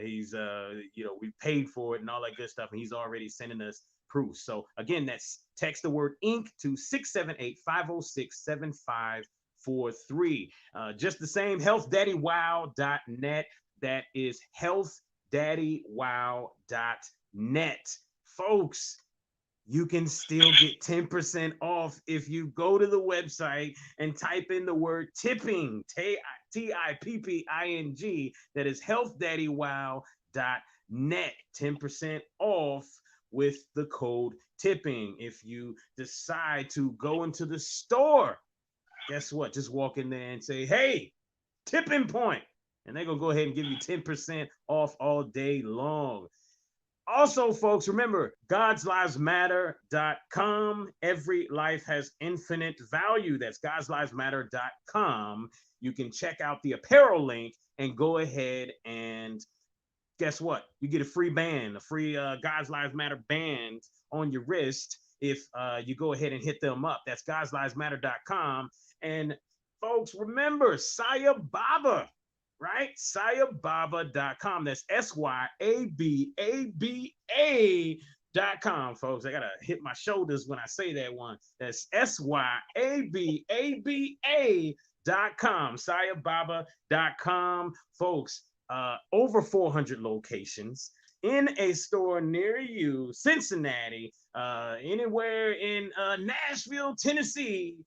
he's we paid for it and all that good stuff, and he's already sending us proof. So again, that's text the word Inc. to 678-506-7543. Just the same, healthdaddywow.net. That is healthdaddywow.net. Folks, you can still get 10% off if you go to the website and type in the word tipping, Tipping. That is healthdaddywow.net. 10% off with the code tipping. If you decide to go into the store, guess what? Just walk in there and say, hey, tipping point. And they're going to go ahead and give you 10% off all day long. Also, folks, remember, godslivesmatter.com. Every life has infinite value. That's godslivesmatter.com. You can check out the apparel link and go ahead and guess what? You get a free band, a free God's Lives Matter band on your wrist if you go ahead and hit them up. That's godslivesmatter.com. And folks, remember, Saya Baba, right? SayaBaba.com. That's SYABABA.com, folks. I got to hit my shoulders when I say that one. That's SYABABA.com. SayaBaba.com, folks. Over 400 locations in a store near you, Cincinnati, anywhere in Nashville, Tennessee.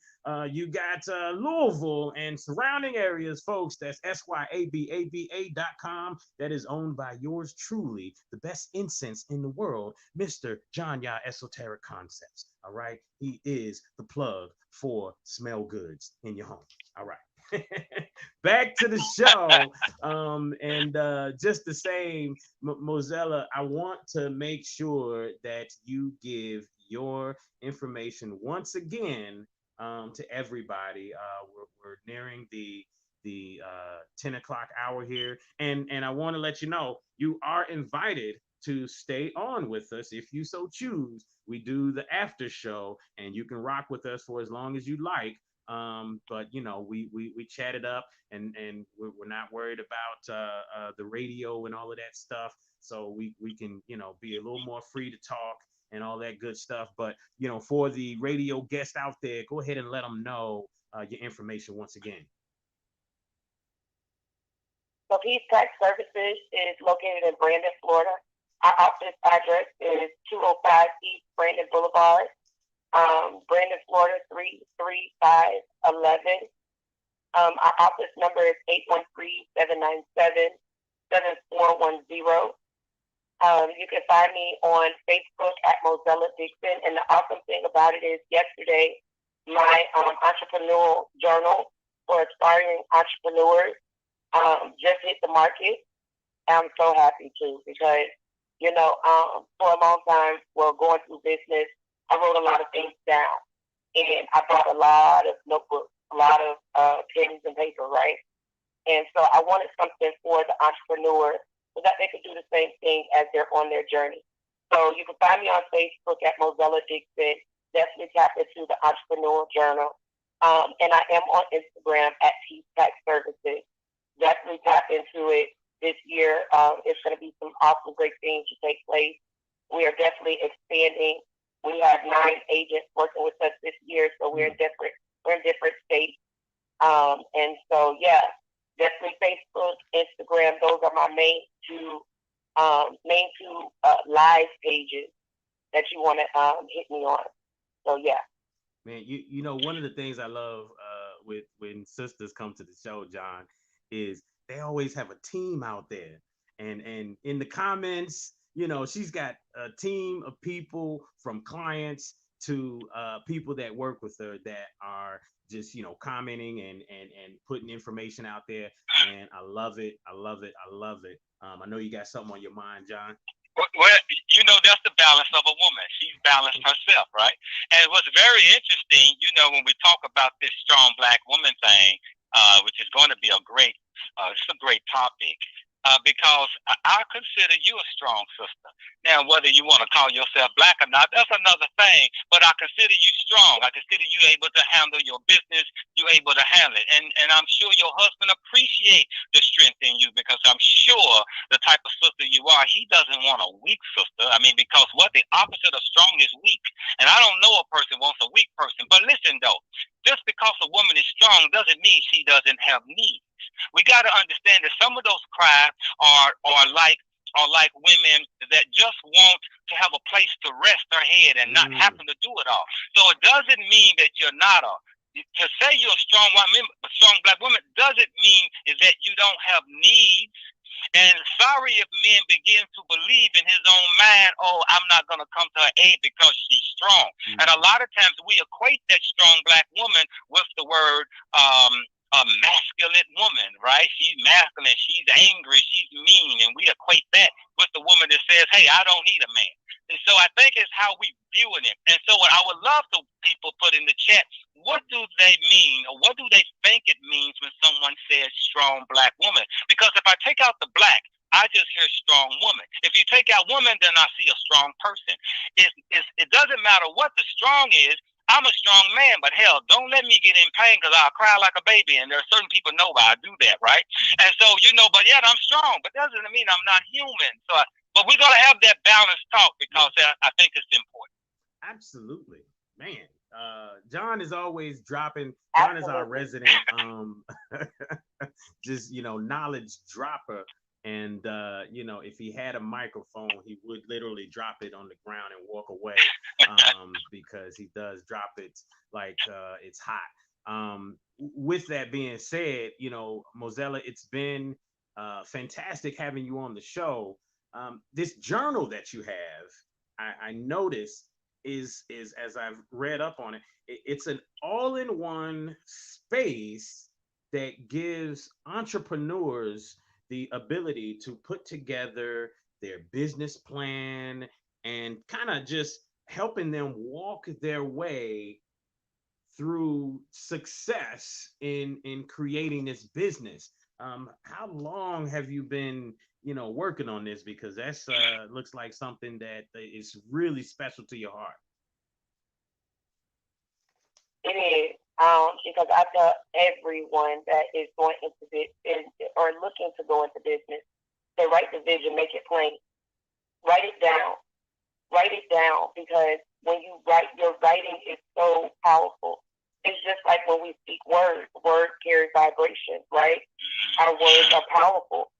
You got Louisville and surrounding areas, folks. That's SYABABA.com. That is owned by yours truly, the best incense in the world, Mr. John Yah Esoteric Concepts. All right. He is the plug for smell goods in your home. All right. Back to the show. And just the same, Mozella, I want to make sure that you give your information once again to everybody. We're nearing the 10 o'clock hour here, and I want to let you know you are invited to stay on with us if you so choose. We do the after show, and you can rock with us for as long as you like. But you know, we chatted up, and we're not worried about the radio and all of that stuff. So we can, you know, be a little more free to talk and all that good stuff. But you know, for the radio guest out there, go ahead and let them know your information once again. So Peace Tax Services is located in Brandon, Florida. Our office address is 205 East Brandon Boulevard. Brandon, Florida, 33511. Our office number is 813-797-7410. You can find me on Facebook at Mozella Dixon. And the awesome thing about it is yesterday, my entrepreneurial journal for aspiring entrepreneurs just hit the market. I'm so happy too, because, you know, for a long time, going through business, I wrote a lot of things down, and I bought a lot of notebooks, a lot of pens and paper, right? And so I wanted something for the entrepreneur so that they could do the same thing as they're on their journey. So you can find me on Facebook at Mozella Dixon. Definitely tap into the Entrepreneurial Journal. And I am on Instagram at Peace Tax Services. Definitely tap into it this year. It's going to be some awesome, great things to take place. We are definitely expanding. We have 9 agents working with us this year, so we're in different states. And so, yeah, definitely Facebook, Instagram. Those are my main two live pages that you want to hit me on. So, yeah. Man, you know, one of the things I love with when sisters come to the show, John, is they always have a team out there. And in the comments, you know, she's got a team of people, from clients to people that work with her, that are just, you know, commenting and putting information out there. And I love it. I love it. I love it. I know you got something on your mind, John. Well, you know, that's the balance of a woman. She's balanced herself, right? And what's very interesting, you know, when we talk about this strong black woman thing, which is going to be it's a great topic. because I consider you a strong sister. Now, whether you want to call yourself black or not, that's another thing. But I consider you strong. I consider you able to handle your business. You able to handle it, and I'm sure your husband appreciates the strength in you because I'm sure the type of sister you are, he doesn't want a weak sister. I mean, because what the opposite of strong is weak, and I don't know a person wants a weak person. But listen though, just because a woman is strong doesn't mean she doesn't have needs. We got to understand that some of those cries are like women that just want to have a place to rest their head and not having to do it all. So it doesn't mean that you're not to say you're a strong woman, a strong black woman doesn't mean is that you don't have needs. And sorry if men begin to believe in his own mind, oh, I'm not going to come to her aid because she's strong. And a lot of times we equate that strong black woman with the word a masculine woman, right? She's masculine, she's angry, she's mean, and we equate that with the woman that says, hey, I don't need a man. And so I think it's how we viewing it. And so what I would love to people put in the chat, what do they mean, or what do they think it means when someone says strong black woman? Because if I take out the black, I just hear strong woman. If you take out woman, then I see a strong person. It doesn't matter what the strong is. I'm a strong man, but hell, don't let me get in pain because I'll cry like a baby. And there are certain people know why I do that, right? And so, but yet I'm strong, but that doesn't mean I'm not human. So, but we're going to have that balanced talk because I think it's important. Absolutely, man. John is always dropping. John is our resident, just knowledge dropper. And if he had a microphone, he would literally drop it on the ground and walk away, because he does drop it like it's hot. With that being said, Mozella, it's been fantastic having you on the show. This journal that you have, I noticed is as I've read up on it, it's an all-in-one space that gives entrepreneurs the ability to put together their business plan and kind of just helping them walk their way through success in creating this business. How long have you been working on this? Because that's looks like something that is really special to your heart. It is. Because I tell everyone that is going into business or looking to go into business, to write the vision, make it plain, write it down, because when you write, your writing is so powerful. It's just like when we speak words carry vibration, right? Our words are powerful.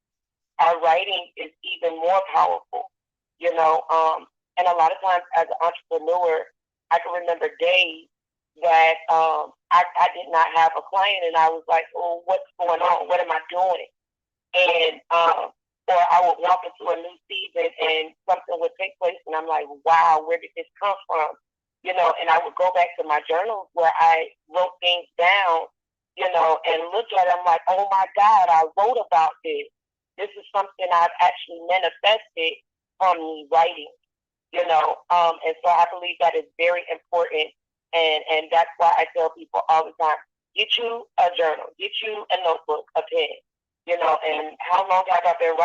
Our writing is even more powerful, and a lot of times as an entrepreneur, I can remember days that I did not have a client, and I was like, oh, what's going on? What am I doing? And or I would walk into a new season and something would take place, and I'm like, wow, where did this come from? And I would go back to my journals where I wrote things down, and look at it. I'm like, oh my God, I wrote about this. This is something I've actually manifested from me writing, and so I believe that is very important. And that's why I tell people all the time, get you a journal, get you a notebook, a pen, and how long have I been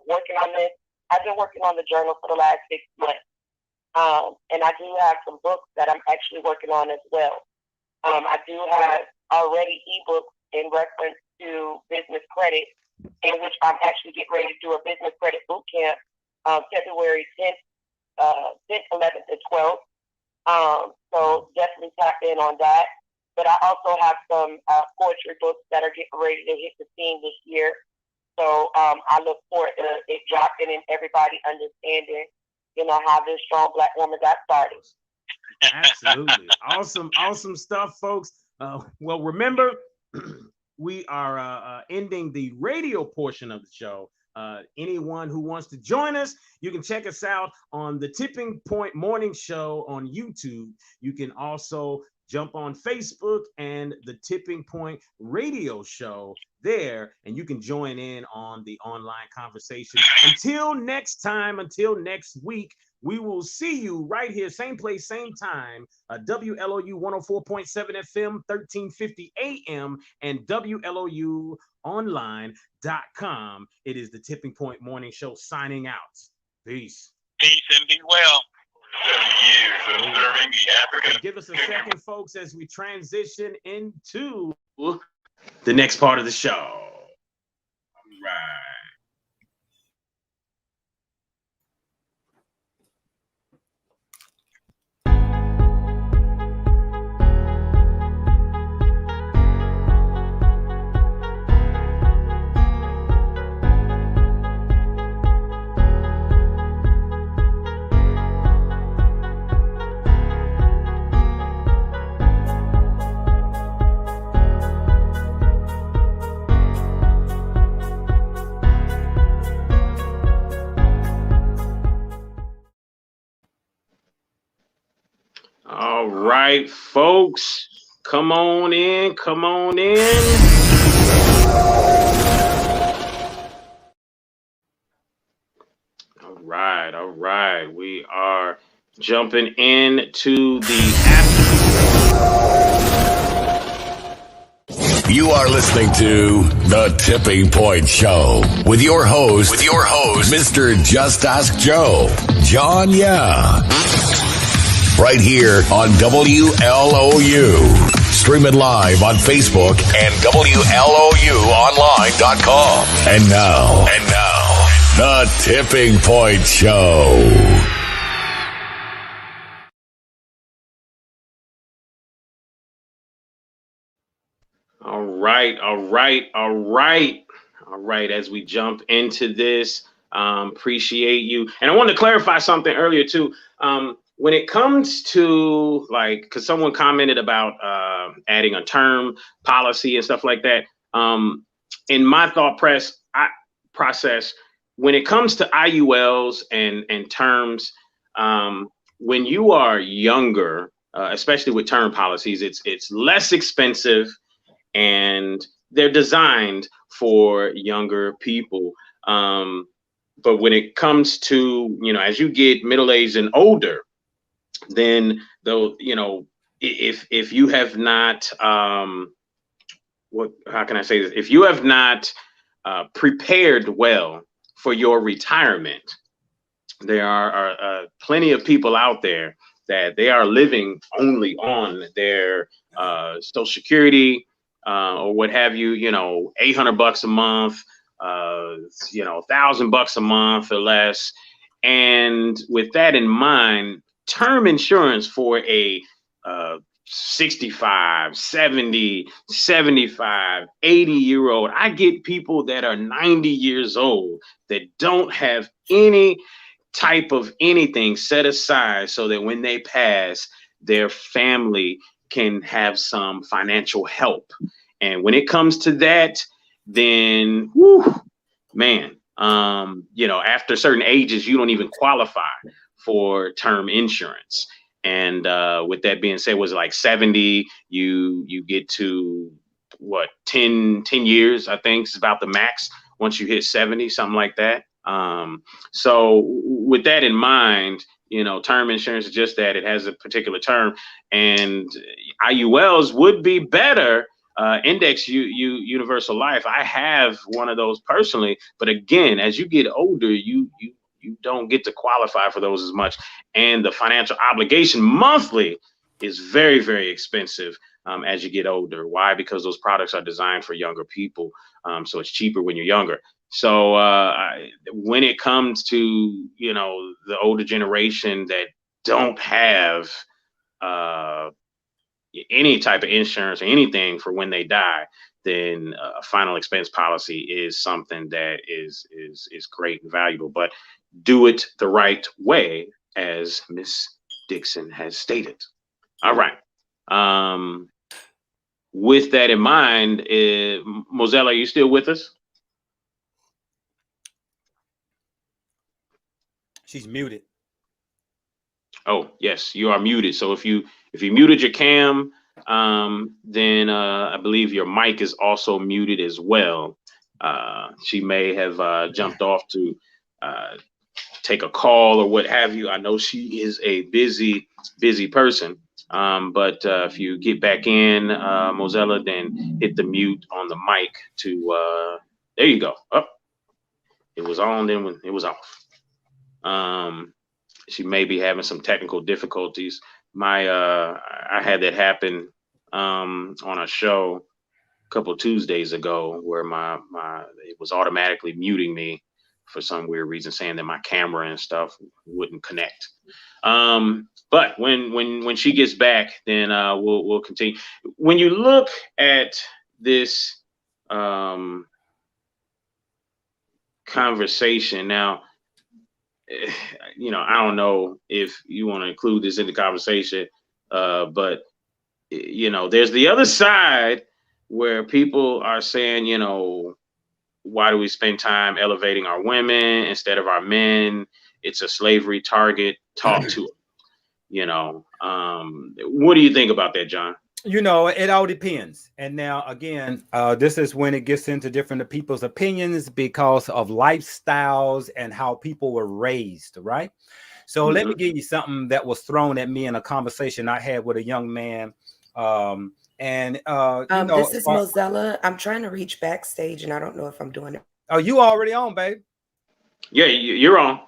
working on this? I've been working on the journal for the last 6 months. And I do have some books that I'm actually working on as well. I do have already ebooks in reference to business credit, in which I'm actually getting ready to do a business credit boot camp, February 10th, 11th, and 12th. So definitely tap in on that. But I also have some poetry books that are getting ready to hit the scene this year. So I look forward to it dropping and everybody understanding, how this strong black woman got started. Absolutely. Awesome stuff, folks. Well, remember, we are ending the radio portion of the show. Anyone who wants to join us, you can check us out on the Tipping Point Morning Show on YouTube. You can also jump on Facebook and the Tipping Point Radio Show there, and you can join in on the online conversation. Until next time, until next week, We will see you right here, same place, same time, WLOU 104.7 FM, 1350 AM, and WLOUonline.com. It is the Tipping Point Morning Show signing out. Peace. Peace and be well. 70 years of serving the African. Give us a second, folks, as we transition into the next part of the show. All right. All right, folks, come on in, come on in. All right, we are jumping into the You are listening to The Tipping Point Show with your host, Mr. Just Ask Joe, John Yeah. Right here on WLOU. Stream it live on Facebook and WLOUonline.com. And now, The Tipping Point Show. All right. As we jump into this, appreciate you. And I wanted to clarify something earlier too. When it comes to because someone commented about adding a term policy and stuff like that. In my thought process, when it comes to IULs and terms, when you are younger, especially with term policies, it's less expensive and they're designed for younger people. But when it comes to, as you get middle-aged and older, then though, if you have not, how can I say this? If you have not prepared well for your retirement, there are plenty of people out there that they are living only on their Social Security or what have you, $800 a month, $1,000 a month or less. And with that in mind, term insurance for a 65, 70, 75, 80-year-old. I get people that are 90 years old that don't have any type of anything set aside so that when they pass, their family can have some financial help. And when it comes to that, then, after certain ages, you don't even qualify for term insurance. And with that being said, was like 70, you get to 10 years, I think is about the max once you hit 70, something like that. So with that in mind, term insurance is just that it has a particular term, and IULs would be better. Index universal life. I have one of those personally, but again, as you get older, you don't get to qualify for those as much, and the financial obligation monthly is very, very expensive as you get older. Why? Because those products are designed for younger people, so it's cheaper when you're younger. So when it comes to the older generation that don't have any type of insurance or anything for when they die, then a final expense policy is something that is great and valuable. But do it the right way, as Miss Dixon has stated. All right. With that in mind, Moselle, are you still with us? She's muted. Oh, yes, you are muted. So if you muted your cam, then I believe your mic is also muted as well. She may have jumped off to take a call or what have you. I know she is a busy person. But if you get back in, Mozella, then hit the mute on the mic to, there you go. Oh, it was on, then when it was off. She may be having some technical difficulties. I had that happen on a show a couple Tuesdays ago where it was automatically muting me for some weird reason, saying that my camera and stuff wouldn't connect. But when she gets back, then we'll continue. When you look at this conversation now, you know, I don't know if you want to include this in the conversation, but you know, there's the other side where people are saying, you know, why do we spend time elevating our women instead of our men? It's a slavery target. Talk to it. You know, what do you think about that, John? You know, it all depends. And now, again, this is when it gets into different people's opinions because of lifestyles and how people were raised, right? So let me give you something that was thrown at me in a conversation I had with a young man. You know, this is Mozella. I'm trying to reach backstage, and I don't know if I'm doing it. Oh, you already on, babe? Yeah, you're on.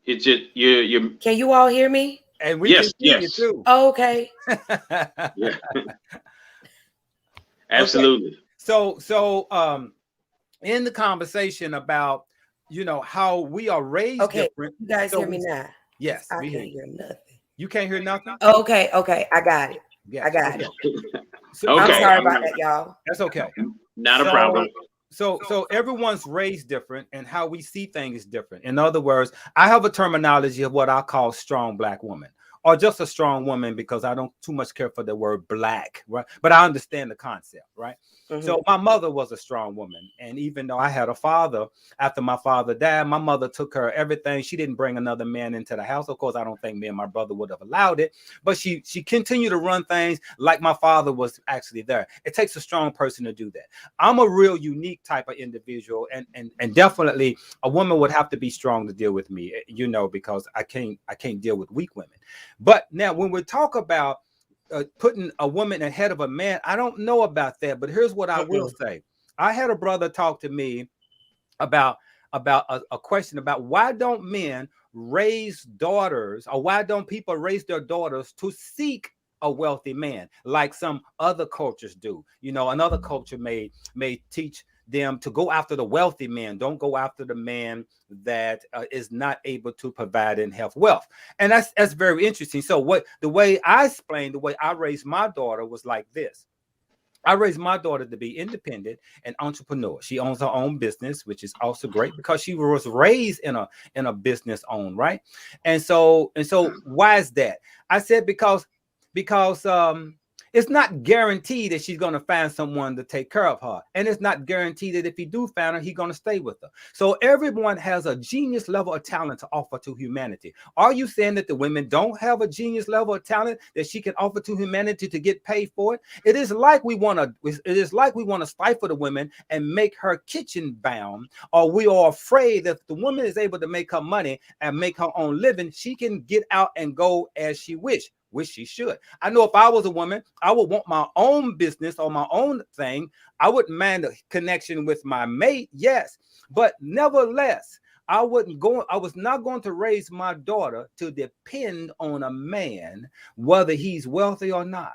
It's just you. Can you all hear me? And we can hear you too. Oh, okay. Yeah. Absolutely. Okay. So in the conversation about, you know, how we are raised different. You guys hear me now? Yes. I can't hear nothing. You can't hear nothing? Okay. I got it. Yes. I got it. So, I'm sorry about that, y'all. That's okay. Not a problem. So everyone's raised different and how we see things is different. In other words, I have a terminology of what I call strong black woman, or just a strong woman, because I don't too much care for the word black, right? But I understand the concept, right? So my mother was a strong woman. And even though I had a father, after my father died, my mother took care of everything. She didn't bring another man into the house. Of course, I don't think me and my brother would have allowed it, but she continued to run things like my father was actually there. It takes a strong person to do that. I'm a real unique type of individual, and definitely a woman would have to be strong to deal with me, you know, because I can't deal with weak women. But now when we talk about putting a woman ahead of a man, I don't know about that, but here's what I will say. I had a brother talk to me about a question about why don't men raise daughters, or why don't people raise their daughters to seek a wealthy man like some other cultures do? You know, another culture may teach them to go after the wealthy man. Don't go after the man that is not able to provide and have wealth. And that's very interesting. So the way I explained, the way I raised my daughter was like this. I raised my daughter to be independent and entrepreneur. She owns her own business, which is also great because she was raised in a business owned, right? And so why is that? I said because it's not guaranteed that she's going to find someone to take care of her. And it's not guaranteed that if he do find her, he's going to stay with her. So everyone has a genius level of talent to offer to humanity. Are you saying that the women don't have a genius level of talent that she can offer to humanity to get paid for it? It is like we want to stifle the women and make her kitchen bound, or we are afraid that if the woman is able to make her money and make her own living, she can get out and go as she wish she should. I know if I was a woman, I would want my own business or my own thing. I wouldn't mind a connection with my mate, yes, but nevertheless, I was not going to raise my daughter to depend on a man, whether he's wealthy or not.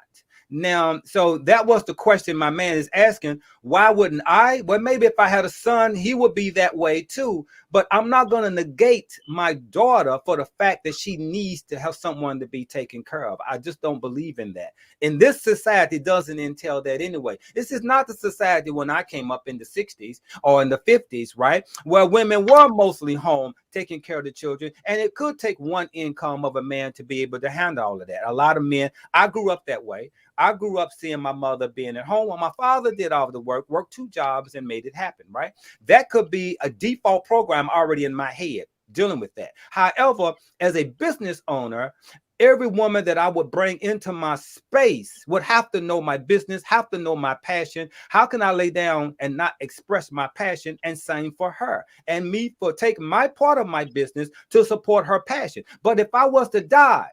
Now, so that was the question my man is asking. Why wouldn't I? Well, maybe if I had a son, he would be that way too. But I'm not going to negate my daughter for the fact that she needs to have someone to be taken care of. I just don't believe in that. In this society, doesn't entail that anyway. This is not the society when I came up in the 60s or in the 50s, right? Where women were mostly home taking care of the children. And it could take one income of a man to be able to handle all of that. A lot of men, I grew up that way. I grew up seeing my mother being at home while my father did all the work, worked 2 jobs and made it happen, right? That could be a default program already in my head dealing with that. However, as a business owner, every woman that I would bring into my space would have to know my business, have to know my passion. How can I lay down and not express my passion, and same for her, and me for taking my part of my business to support her passion? But if I was to die,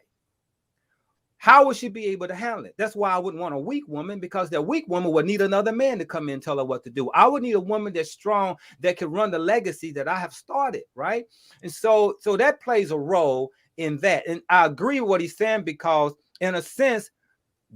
how would she be able to handle it? That's why I wouldn't want a weak woman, because that weak woman would need another man to come in and tell her what to do. I would need a woman that's strong, that can run the legacy that I have started, right? And so that plays a role in that. And I agree with what he's saying, because in a sense,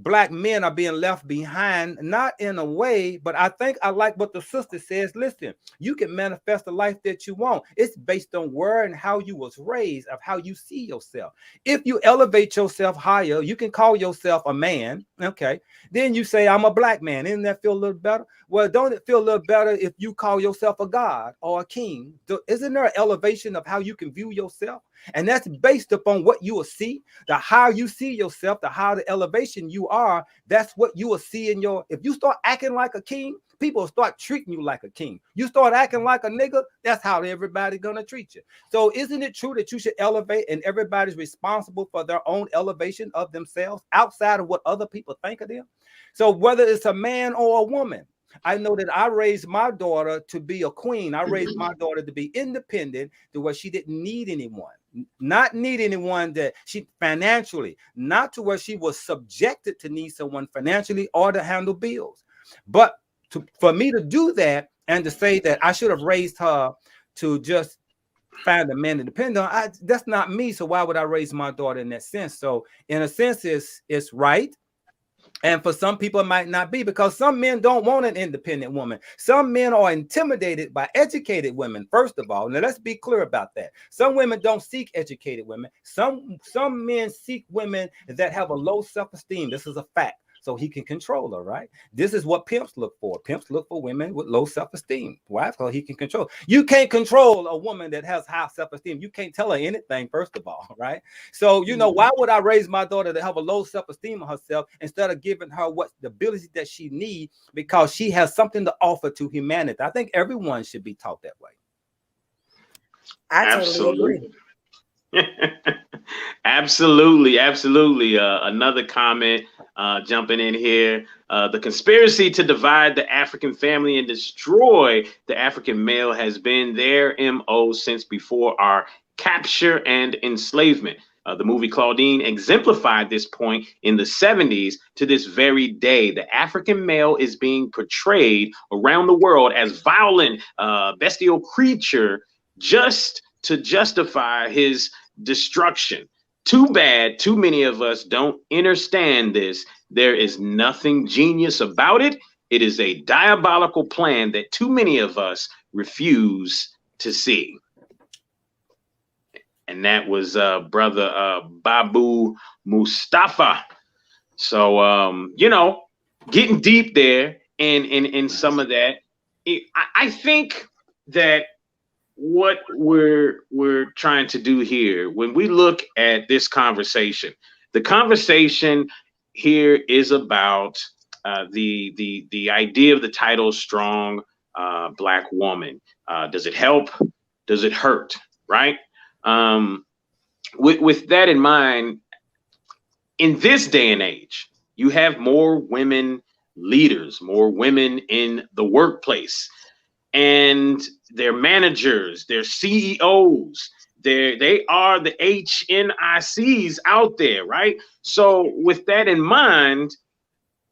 Black men are being left behind, not in a way, but I think I like what the sister says. Listen, you can manifest the life that you want. It's based on where and how you was raised, of how you see yourself. If you elevate yourself higher, you can call yourself a man, okay? Then you say, I'm a Black man. Doesn't that feel a little better? Well, don't it feel a little better if you call yourself a god or a king? Isn't there an elevation of how you can view yourself? And that's based upon what you will see. The higher you see yourself, the higher the elevation you are. That's what you will see in your. If you start acting like a king, people will start treating you like a king. You start acting like a nigga, that's how everybody's gonna treat you. So isn't it true that you should elevate, and everybody's responsible for their own elevation of themselves outside of what other people think of them? So whether it's a man or a woman, I know that I raised my daughter to be a queen. I raised my daughter to be independent, to where she didn't need anyone, not need anyone that she financially, not to where she was subjected to need someone financially or to handle bills. But for me to do that and to say that I should have raised her to just find a man to depend on, that's not me. So why would I raise my daughter in that sense? So in a sense, it's right. And for some people, it might not be, because some men don't want an independent woman. Some men are intimidated by educated women, first of all. Now, let's be clear about that. Some women don't seek educated women. Some men seek women that have a low self-esteem. This is a fact. So he can control her, right? This is what pimps look for. Pimps look for women with low self-esteem. Why? Because he can control. You can't control a woman that has high self-esteem. You can't tell her anything, first of all, right? So, why would I raise my daughter to have a low self-esteem of herself instead of giving her what the ability that she needs, because she has something to offer to humanity? I think everyone should be taught that way. I totally agree. Absolutely. Another comment jumping in here. The conspiracy to divide the African family and destroy the African male has been their MO since before our capture and enslavement. The movie Claudine exemplified this point in the 70s. To this very day, the African male is being portrayed around the world as violent, bestial creature just to justify his destruction. Too bad too many of us don't understand this. There is nothing genius about it. It is a diabolical plan that too many of us refuse to see. And that was brother Babu Mustafa. So getting deep there in some of that. I think that what we're trying to do here, when we look at this conversation, the conversation here is about the idea of the title Strong Black Woman. Does it help? Does it hurt? Right? With that in mind, in this day and age, you have more women leaders, more women in the workplace, and their managers, their CEOs, they are the HNICs out there, right? So with that in mind,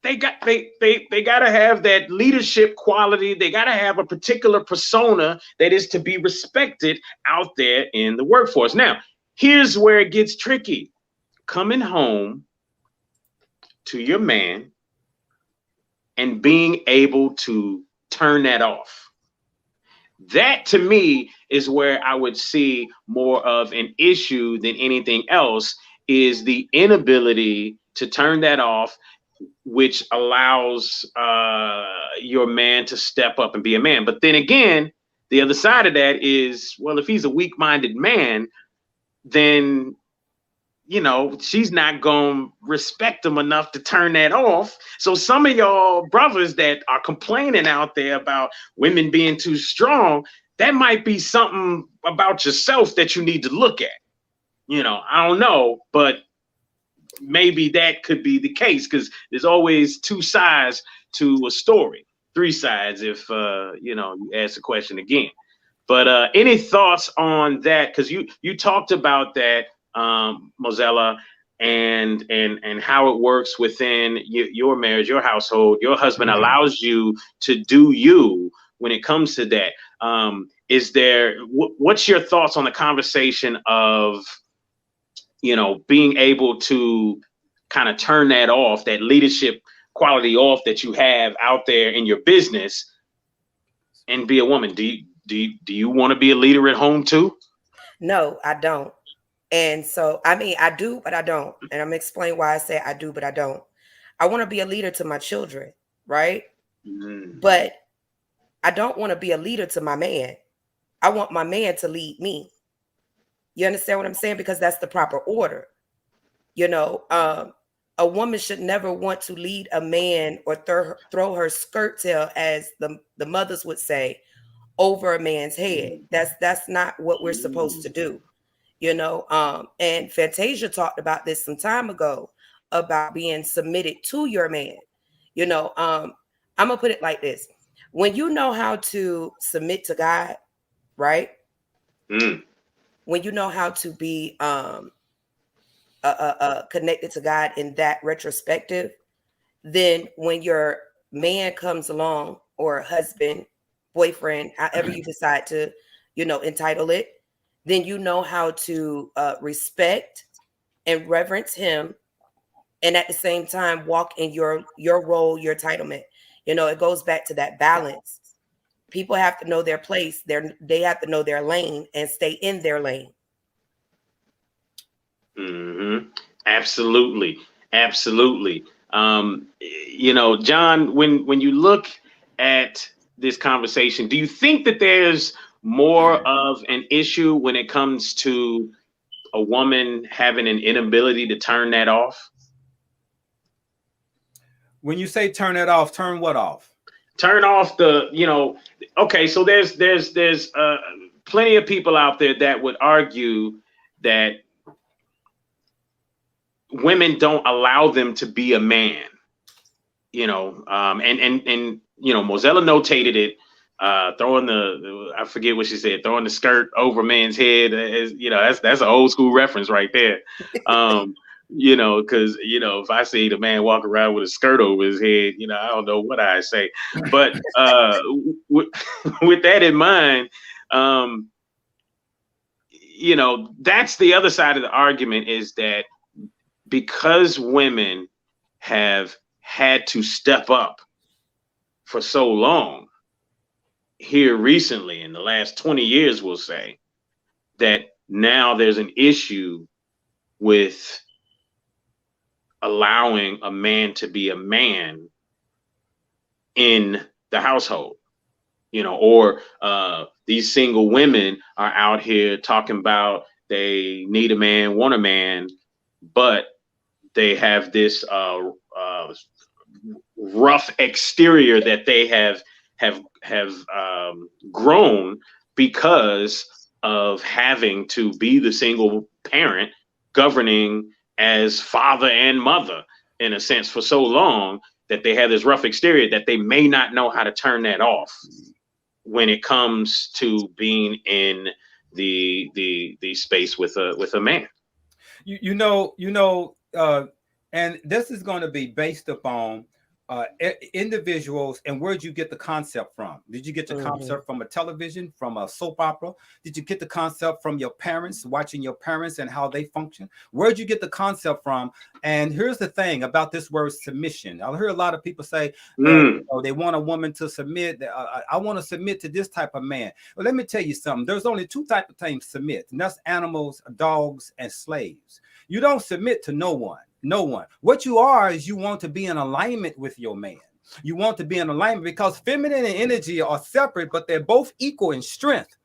they got to have that leadership quality. They got to have a particular persona that is to be respected out there in the workforce. Now, here's where it gets tricky. Coming home to your man and being able to turn that off. That to me is where I would see more of an issue than anything else, is the inability to turn that off, which allows your man to step up and be a man. But then again, the other side of that is, well, if he's a weak-minded man, then she's not gonna respect him enough to turn that off. So some of y'all brothers that are complaining out there about women being too strong, that might be something about yourself that you need to look at. I don't know, but maybe that could be the case, because there's always two sides to a story, three sides if you ask the question again. But any thoughts on that? Because you talked about that, Mozella, and how it works within your marriage, your household. Your husband allows you to do you when it comes to that. Is there what's your thoughts on the conversation of being able to kind of turn that off, that leadership quality off that you have out there in your business, and be a woman? Do you want to be a leader at home too? No, I don't. And so, I mean, I do, but I don't. And I'm gonna explain why I say I do, but I don't. I want to be a leader to my children, right? But I don't want to be a leader to my man. I want my man to lead me. You understand what I'm saying? Because that's the proper order. A woman should never want to lead a man or throw her skirt tail, as the mothers would say, over a man's head. That's not what we're supposed to do. And Fantasia talked about this some time ago about being submitted to your man. I'm gonna put it like this: when you know how to submit to God, right? When you know how to be connected to God in that retrospective, then when your man comes along, or husband, boyfriend, however you decide to, entitle it, then you know how to respect and reverence him, and at the same time walk in your role, your entitlement. It goes back to that balance. People have to know their place. They have to know their lane and stay in their lane. Absolutely. John, when you look at this conversation, do you think that there's more of an issue when it comes to a woman having an inability to turn that off? When you say turn it off, turn what off? Turn off okay, so there's plenty of people out there that would argue that women don't allow them to be a man, and Mozella notated it, throwing I forget what she said, throwing the skirt over a man's head. That's an old school reference right there. Because if I see the man walk around with a skirt over his head, I don't know what I say. But with that in mind, that's the other side of the argument, is that because women have had to step up for so long, here recently in the last 20 years, we'll say, that now there's an issue with allowing a man to be a man in the household, or these single women are out here talking about they need a man, want a man, but they have this rough exterior that they have grown because of having to be the single parent, governing as father and mother in a sense for so long, that they have this rough exterior that they may not know how to turn that off when it comes to being in the space with a man. And this is going to be based upon individuals, and where'd you get the concept from? Did you get the concept from a television, from a soap opera? Did you get the concept from your parents, watching your parents and how they function? Where'd you get the concept from? And here's the thing about this word submission. I'll hear a lot of people say they want a woman to submit. I want to submit to this type of man. Well, let me tell you something. There's only two types of things submit, and that's animals, dogs, and slaves. You don't submit to no one. No one. What you are is you want to be in alignment with your man. You want to be in alignment because feminine and energy are separate, but they're both equal in strength.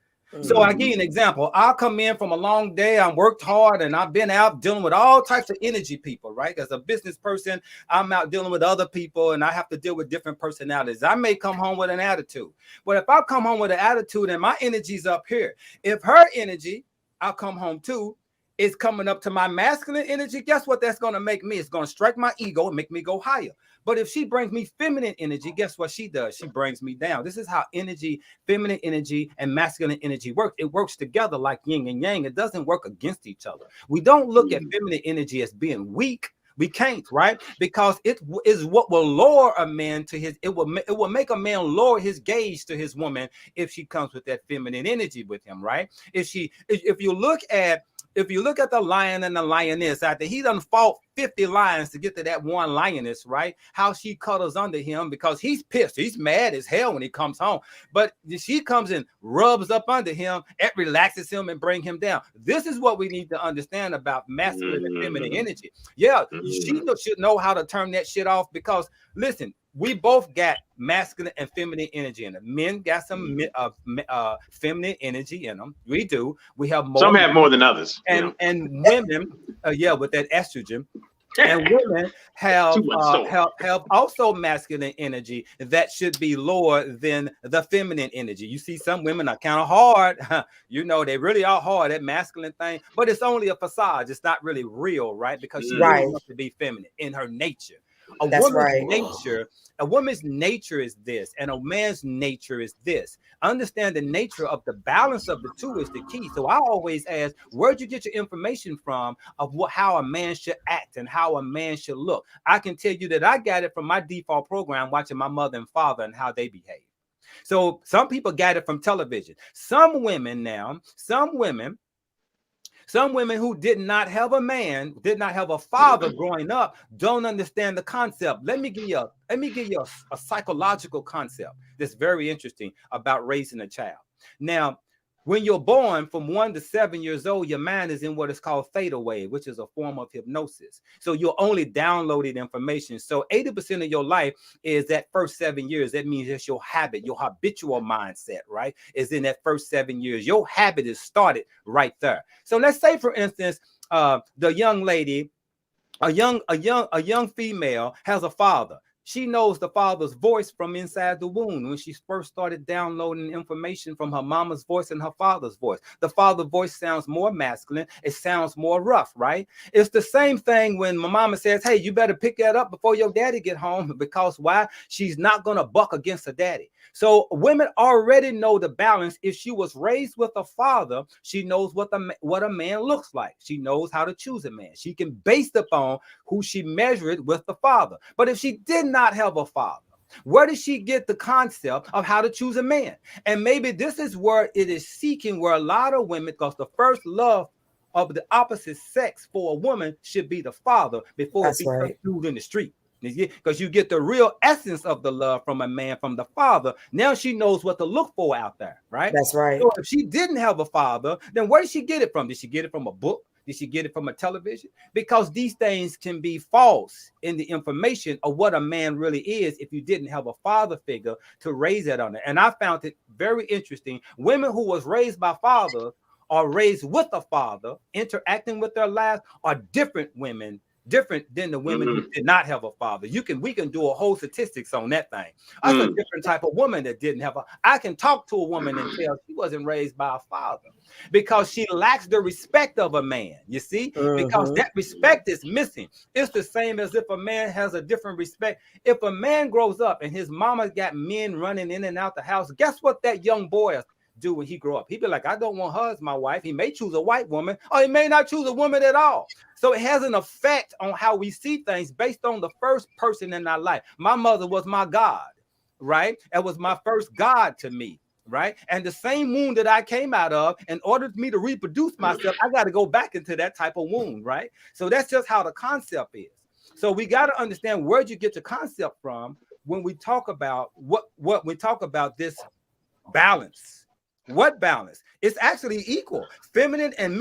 So I'll give you an example. I'll come in from a long day. I worked hard and I've been out dealing with all types of energy people, right? As a business person, I'm out dealing with other people and I have to deal with different personalities. I may come home with an attitude, but if I come home with an attitude and my energy's up here, if her energy, I'll come home too, is coming up to my masculine energy, guess what that's going to make me? It's going to strike my ego and make me go higher. But if she brings me feminine energy, guess what she does? She brings me down. This is how energy, feminine energy and masculine energy work. It works together like yin and yang. It doesn't work against each other. We don't look at feminine energy as being weak. We can't, right? Because it is what will lower a man to his, it will make a man lower his gaze to his woman if she comes with that feminine energy with him, right? If you look at the lion and the lioness, after he done fought 50 lions to get to that one lioness, right? How she cuddles under him because he's pissed. He's mad as hell when he comes home. But she comes and rubs up under him. It relaxes him and bring him down. This is what we need to understand about masculine and feminine energy. Yeah, she should know how to turn that shit off because, listen, we both got masculine and feminine energy in them. Men got some feminine energy in them. We do. We have more. Some have more than others. And women, with that estrogen. And women have also masculine energy that should be lower than the feminine energy. You see, some women are kind of hard. You know, they really are hard, that masculine thing. But it's only a facade. It's not really real, right? Because she really wants to be feminine in her nature. A woman's nature is this, and a man's nature is this. Understand the nature of the balance of the two is the key. So I always ask, where'd you get your information from of how a man should act and how a man should look? I can tell you that I got it from my default program, watching my mother and father and how they behave. So some people got it from television. Some women who did not have a man, did not have a father growing up, don't understand the concept. Let me give you a psychological concept that's very interesting about raising a child. Now, when you're born from 1 to 7 years old, your mind is in what is called theta wave, which is a form of hypnosis. So you're only downloading information. So 80% of your life is that first 7 years. That means it's your habit, your habitual mindset, right? Is in that first 7 years. Your habit is started right there. So let's say, for instance, the young lady, a young female has a father. She knows the father's voice from inside the womb when she first started downloading information from her mama's voice and her father's voice. The father's voice sounds more masculine. It sounds more rough, right? It's the same thing when my mama says, hey, you better pick that up before your daddy get home, because why? She's not going to buck against her daddy. So women already know the balance. If she was raised with a father, she knows what a man looks like. She knows how to choose a man. She can base upon who she measured with the father. But if she did not have a father, where did she get the concept of how to choose a man? And maybe this is where it is seeking, where a lot of women, because the first love of the opposite sex for a woman should be the father before it becomes dude in the street. Because you get the real essence of the love from a man, from the father. Now she knows what to look for out there, right? That's right. So if she didn't have a father, then where did she get it from? Did she get it from a book? Did she get it from a television? Because these things can be false in the information of what a man really is if you didn't have a father figure to raise that on it. And I found it very interesting. Women who was raised by fathers or raised with a father, interacting with their lives, are different women, different than the women who did not have a father. We can do a whole statistics on that thing. That's a different type of woman that didn't have I can talk to a woman and tell she wasn't raised by a father because she lacks the respect of a man, you see, because that respect is missing. It's the same as if a man has a different respect. If a man grows up and his mama got men running in and out the house, guess what that young boy do when he grow up? He'd be like, I don't want her as my wife. He may choose a white woman, or he may not choose a woman at all. So it has an effect on how we see things based on the first person in our life. My mother was my God, right? It was my first God to me, right? And the same wound that I came out of, in order for me to reproduce myself, I got to go back into that type of wound, right? So that's just how the concept is. So we got to understand, where'd you get the concept from when we talk about what we talk about this balance. What balance? It's actually equal. Feminine and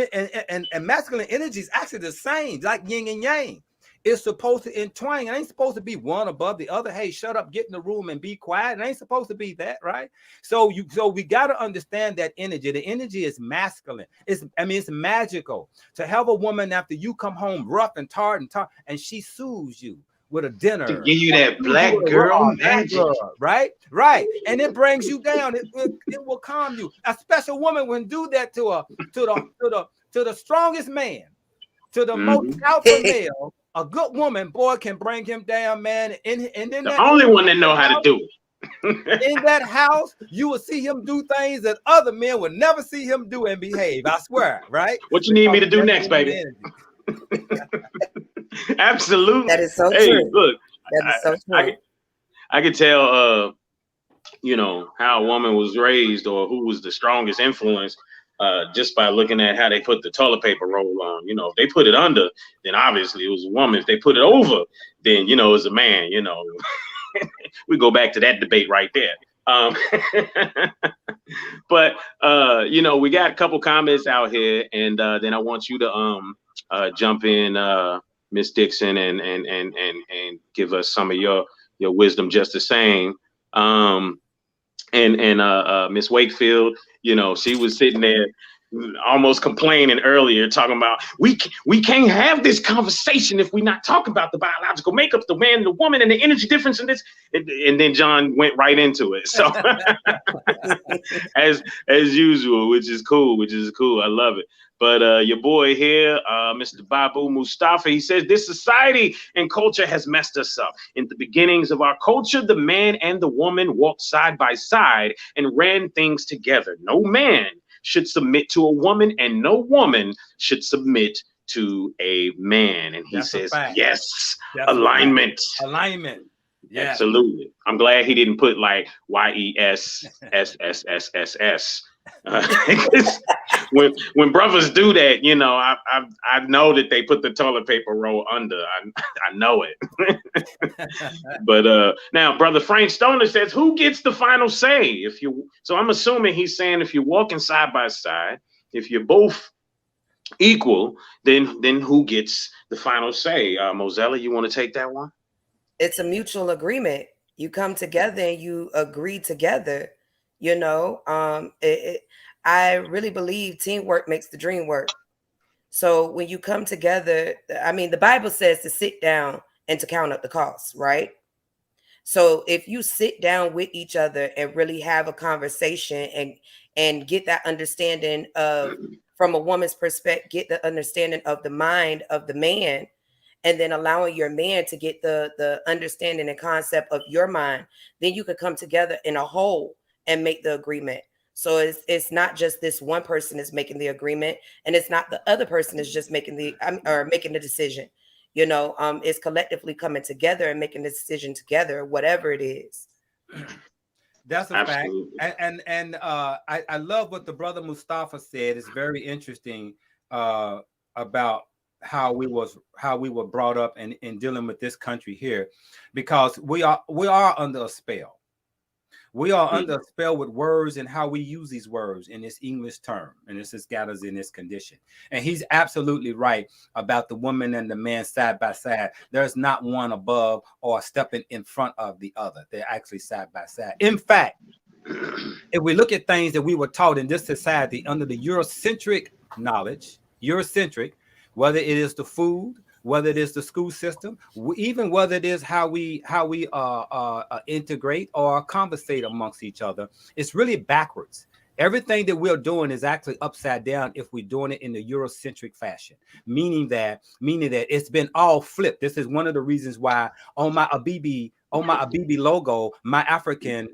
masculine energy is actually the same, like yin and yang. It's supposed to entwine. It ain't supposed to be one above the other. Hey, shut up, get in the room and be quiet. It ain't supposed to be that, right? So we got to understand that energy. The energy is masculine. It's magical. To have a woman after you come home rough and tired and she soothes you with a dinner. To give you that black girl magic. Right? And it brings you down. It will calm you. A special woman will do that to the strongest man, to the most alpha male. A good woman, boy, can bring him down, man. And then the only one that know how to do it. In that house, you will see him do things that other men would never see him do and behave. I swear, right? What you need me to do next, baby? Absolutely. That is so true. Look, that is so true. I could tell, you know, how a woman was raised or who was the strongest influence just by looking at how they put the toilet paper roll on. You know, if they put it under, then obviously it was a woman. If they put it over, then, you know, it's a man, you know. We go back to that debate right there. But you know, we got a couple comments out here, and then I want you to jump in, Miss Dixon, and give us some of your wisdom just the same. And Miss Wakefield, you know, she was sitting there almost complaining earlier, talking about we can't have this conversation if we're not talking about the biological makeup, the man and the woman, and the energy difference in this. And then John went right into it. So as usual, which is cool. I love it. But your boy here, Mr. Babu Mustafa, he says this society and culture has messed us up. In the beginnings of our culture, the man and the woman walked side by side and ran things together. No man should submit to a woman, and no woman should submit to a man. And he says, yes, alignment. Alignment. Yeah. Absolutely. I'm glad he didn't put like YESSSSSS. When brothers do that, you know, I know that they put the toilet paper roll under. I know it. But now Brother Frank Stoner says, who gets the final say? So I'm assuming he's saying if you're walking side by side, if you're both equal, then who gets the final say? Mozella, you want to take that one? It's a mutual agreement. You come together and you agree together. You know, I really believe teamwork makes the dream work. So when you come together, I mean, the Bible says to sit down and to count up the costs, right? So if you sit down with each other and really have a conversation and get that understanding of, from a woman's perspective, get the understanding of the mind of the man, and then allowing your man to get the understanding and concept of your mind, then you could come together in a whole and make the agreement. So it's not just this one person is making the agreement, and it's not the other person is just making making the decision. You know, it's collectively coming together and making the decision together, whatever it is. That's a Absolutely. Fact. And I love what the brother Mustafa said. It's very interesting about how we were brought up in dealing with this country here, because we are under a spell. We are under a spell with words and how we use these words in this English term, and this has got us in this condition. And he's absolutely right about the woman and the man side by side. There's not one above or stepping in front of the other. They're actually side by side. In fact, if we look at things that we were taught in this society under the Eurocentric knowledge, whether it is the food, whether it is the school system, even whether it is how we integrate or conversate amongst each other, it's really backwards. Everything that we're doing is actually upside down if we're doing it in the Eurocentric fashion, meaning that it's been all flipped. This is one of the reasons why on my Abibi logo, my African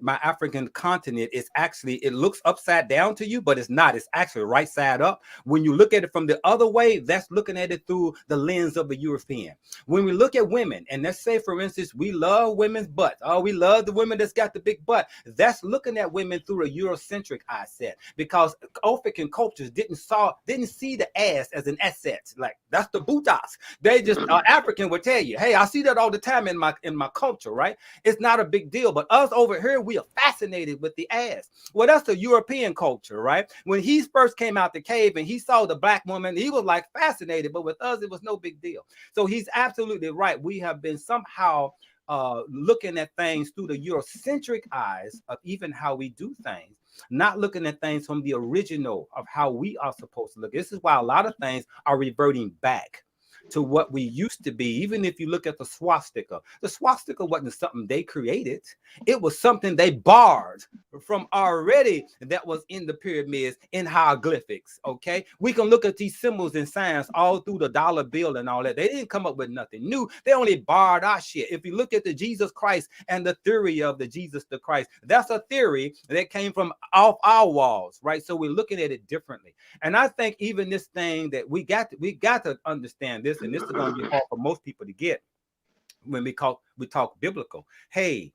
continent is actually, it looks upside down to you, but it's not. It's actually right side up. When you look at it from the other way, that's looking at it through the lens of a European. When we look at women, and let's say, for instance, we love women's butts. Oh, we love the women that's got the big butt. That's looking at women through a Eurocentric eye set, because African cultures didn't see the ass as an asset. Like, that's the butas. They just African would tell you, hey, I see that all the time in my culture, right? It's not a big deal. But us over here, we are fascinated with the ass. Well, that's the European culture, right? When he first came out the cave and he saw the black woman, he was like fascinated. But with us, it was no big deal. So he's absolutely right. We have been somehow looking at things through the Eurocentric eyes of even how we do things, not looking at things from the original of how we are supposed to look. This is why a lot of things are reverting back to what we used to be. Even if you look at the swastika wasn't something they created. It was something they borrowed from already that was in the pyramids in hieroglyphics. Okay, we can look at these symbols and signs all through the dollar bill and all that. They didn't come up with nothing new. They only borrowed our shit. If you look at the Jesus Christ and the theory of the Jesus the Christ, that's a theory that came from off our walls, right? So we're looking at it differently. And I think even this thing that we got to understand this, and this is going to be hard for most people to get when we talk biblical. Hey,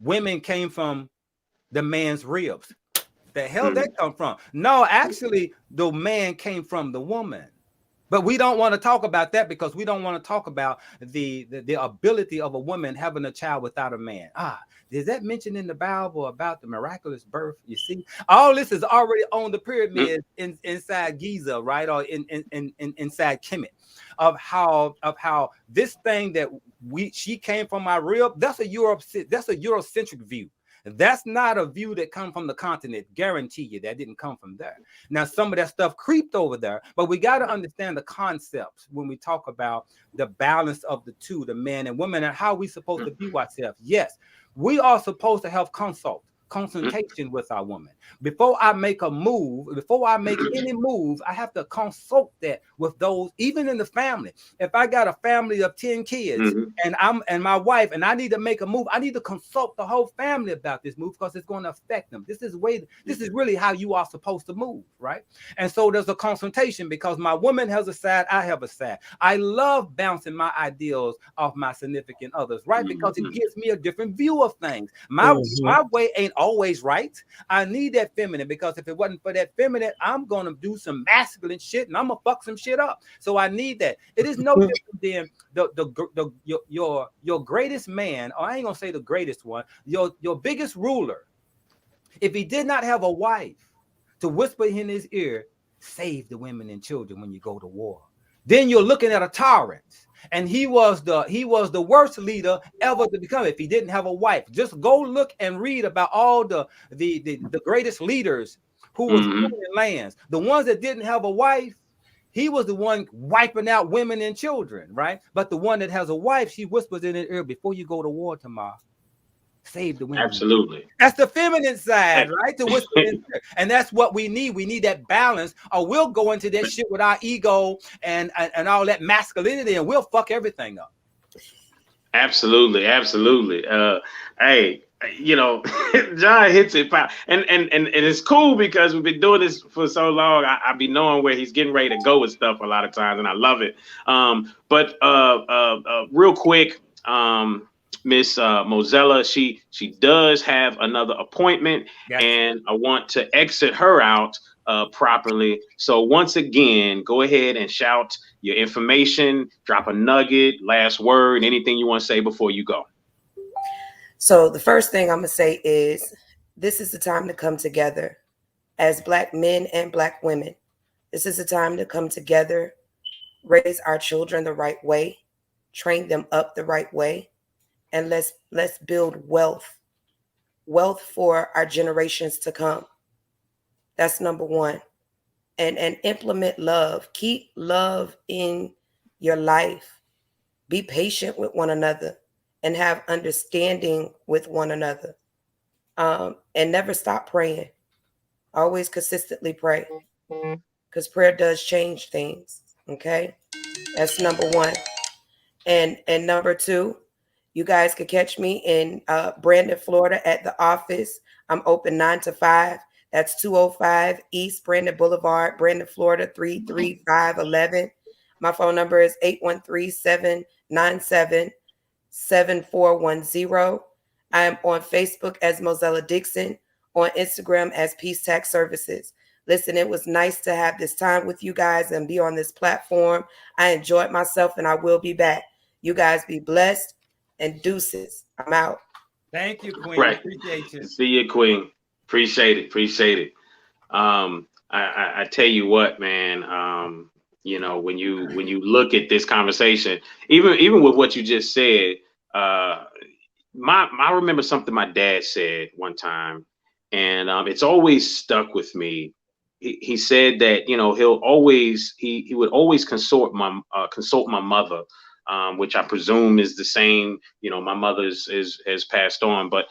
women came from the man's ribs. The hell that come from? No, actually, the man came from the woman. But we don't want to talk about that because we don't want to talk about the ability of a woman having a child without a man. Is that mentioned in the Bible about the miraculous birth? You see, all this is already on the pyramid inside Giza, right? Or inside Kemet, of how this thing that she came from my rib. That's a Eurocentric view. That's not a view that comes from the continent. Guarantee you that didn't come from there. Now, some of that stuff creeped over there, but we got to understand the concepts when we talk about the balance of the two, the man and woman, and how we supposed to view ourselves. Yes, we are supposed to have consultation with our woman. Before I make a move, before I make any move, I have to consult that with those, even in the family. If I got a family of 10 kids and my wife, and I need to make a move, I need to consult the whole family about this move because it's going to affect them. This is really how you are supposed to move, right? And so there's a consultation because my woman has a side, I have a side. I love bouncing my ideals off my significant others, right? Because it gives me a different view of things. My way ain't always right. I need that feminine because if it wasn't for that feminine, I'm gonna do some masculine shit and I'm gonna fuck some shit up. So I need that. It is no different than your greatest man, or I ain't gonna say the greatest one, your biggest ruler. If he did not have a wife to whisper in his ear, save the women and children when you go to war, then you're looking at a tyrant. And he was the worst leader ever to become if he didn't have a wife. Just go look and read about all the greatest leaders who was ruling lands. The ones that didn't have a wife, he was the one wiping out women and children, right? But the one that has a wife, she whispers in his ear, before you go to war tomorrow, save the women. Absolutely. That's the feminine side, right? To whisper in there. And that's what we need. We need that balance, or we'll go into that shit with our ego and all that masculinity, and we'll fuck everything up. Absolutely. Hey, you know, John hits it, and it's cool because we've been doing this for so long. I be knowing where he's getting ready to go with stuff a lot of times, and I love it. But real quick, Miss Mozella, she does have another appointment, and I want to exit her out properly. So once again, go ahead and shout your information, drop a nugget, last word, anything you want to say before you go. So the first thing I'm going to say is this is the time to come together as Black men and Black women. This is the time to come together, raise our children the right way, train them up the right way, and let's build wealth for our generations to come. That's number one. And implement love. Keep love in your life. Be patient with one another and have understanding with one another. And never stop praying. Always consistently pray, because prayer does change things. Okay, that's number one. And number two, you guys can catch me in Brandon, Florida at the office. I'm open 9 to 5. That's 205 East Brandon Boulevard, Brandon, Florida 33511. My phone number is 813-797-7410. I am on Facebook as Mozella Dixon, on Instagram as Peace Tax Services. Listen, it was nice to have this time with you guys and be on this platform. I enjoyed myself and I will be back. You guys be blessed, and deuces. I'm out. Thank you, Queen. Right. Appreciate you. See you, Queen. Appreciate it. I tell you what, man, you know, when you look at this conversation, even with what you just said, I remember something my dad said one time, and it's always stuck with me. he said that, you know, he would always consult my mother, which I presume is the same. You know, my mother's has passed on, but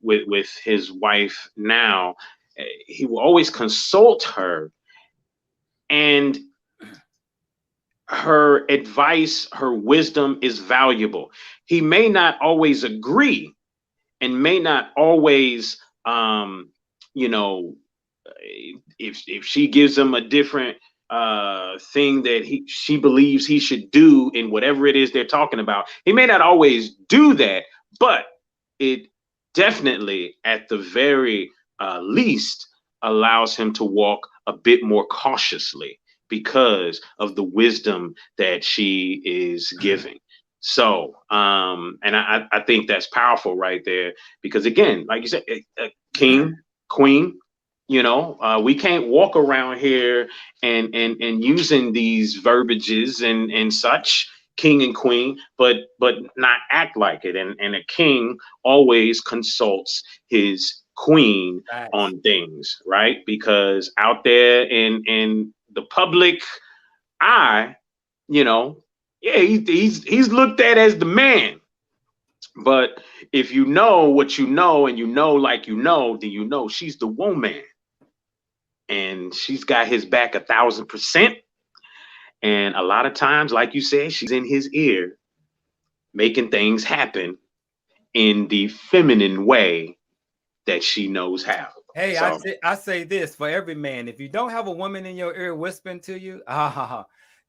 with his wife now, he will always consult her, and her advice, her wisdom is valuable. He may not always agree, and may not always, you know, if she gives him a different thing that she believes he should do in whatever it is they're talking about, he may not always do that, but it definitely, at the very least, allows him to walk a bit more cautiously because of the wisdom that she is giving. So, and I think that's powerful right there, because again, like you said, king, queen, you know, we can't walk around here and using these verbiages and such, king and queen, but not act like it. And a king always consults his queen on things, right? Because out there in the public eye, you know, yeah, he's looked at as the man. But if you know what you know, and you know like you know, then you know she's the woman, and she's got his back 1,000%. And a lot of times, like you said, she's in his ear, making things happen in the feminine way that she knows how. Hey, so I say this for every man: if you don't have a woman in your ear whispering to you,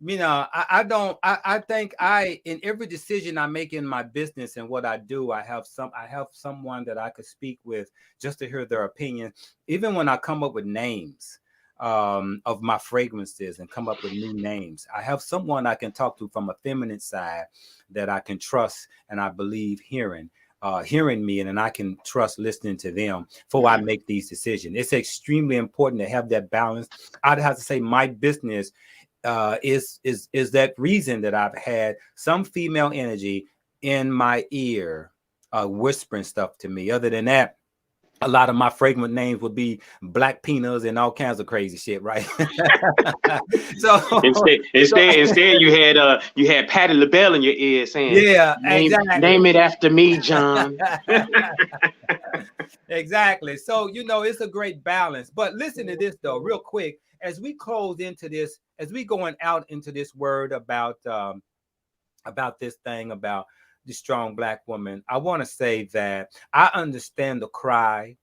you know, I think in every decision I make in my business and what I do, I have someone that I could speak with just to hear their opinion. Even when I come up with names of my fragrances and come up with new names, I have someone I can talk to from a feminine side that I can trust and I believe hearing me, and I can trust listening to them before I make these decisions. It's extremely important to have that balance. I'd have to say my business is that reason that I've had some female energy in my ear whispering stuff to me. Other than that, a lot of my fragrant names would be Black Peanuts and all kinds of crazy shit, right? So instead you had Patti LaBelle in your ear saying, yeah, exactly. Name it after me, John. Exactly. So, you know, it's a great balance. But listen to this though, real quick, as we close into this, as we going out into this word about this thing about the strong Black woman, I want to say that I understand the cry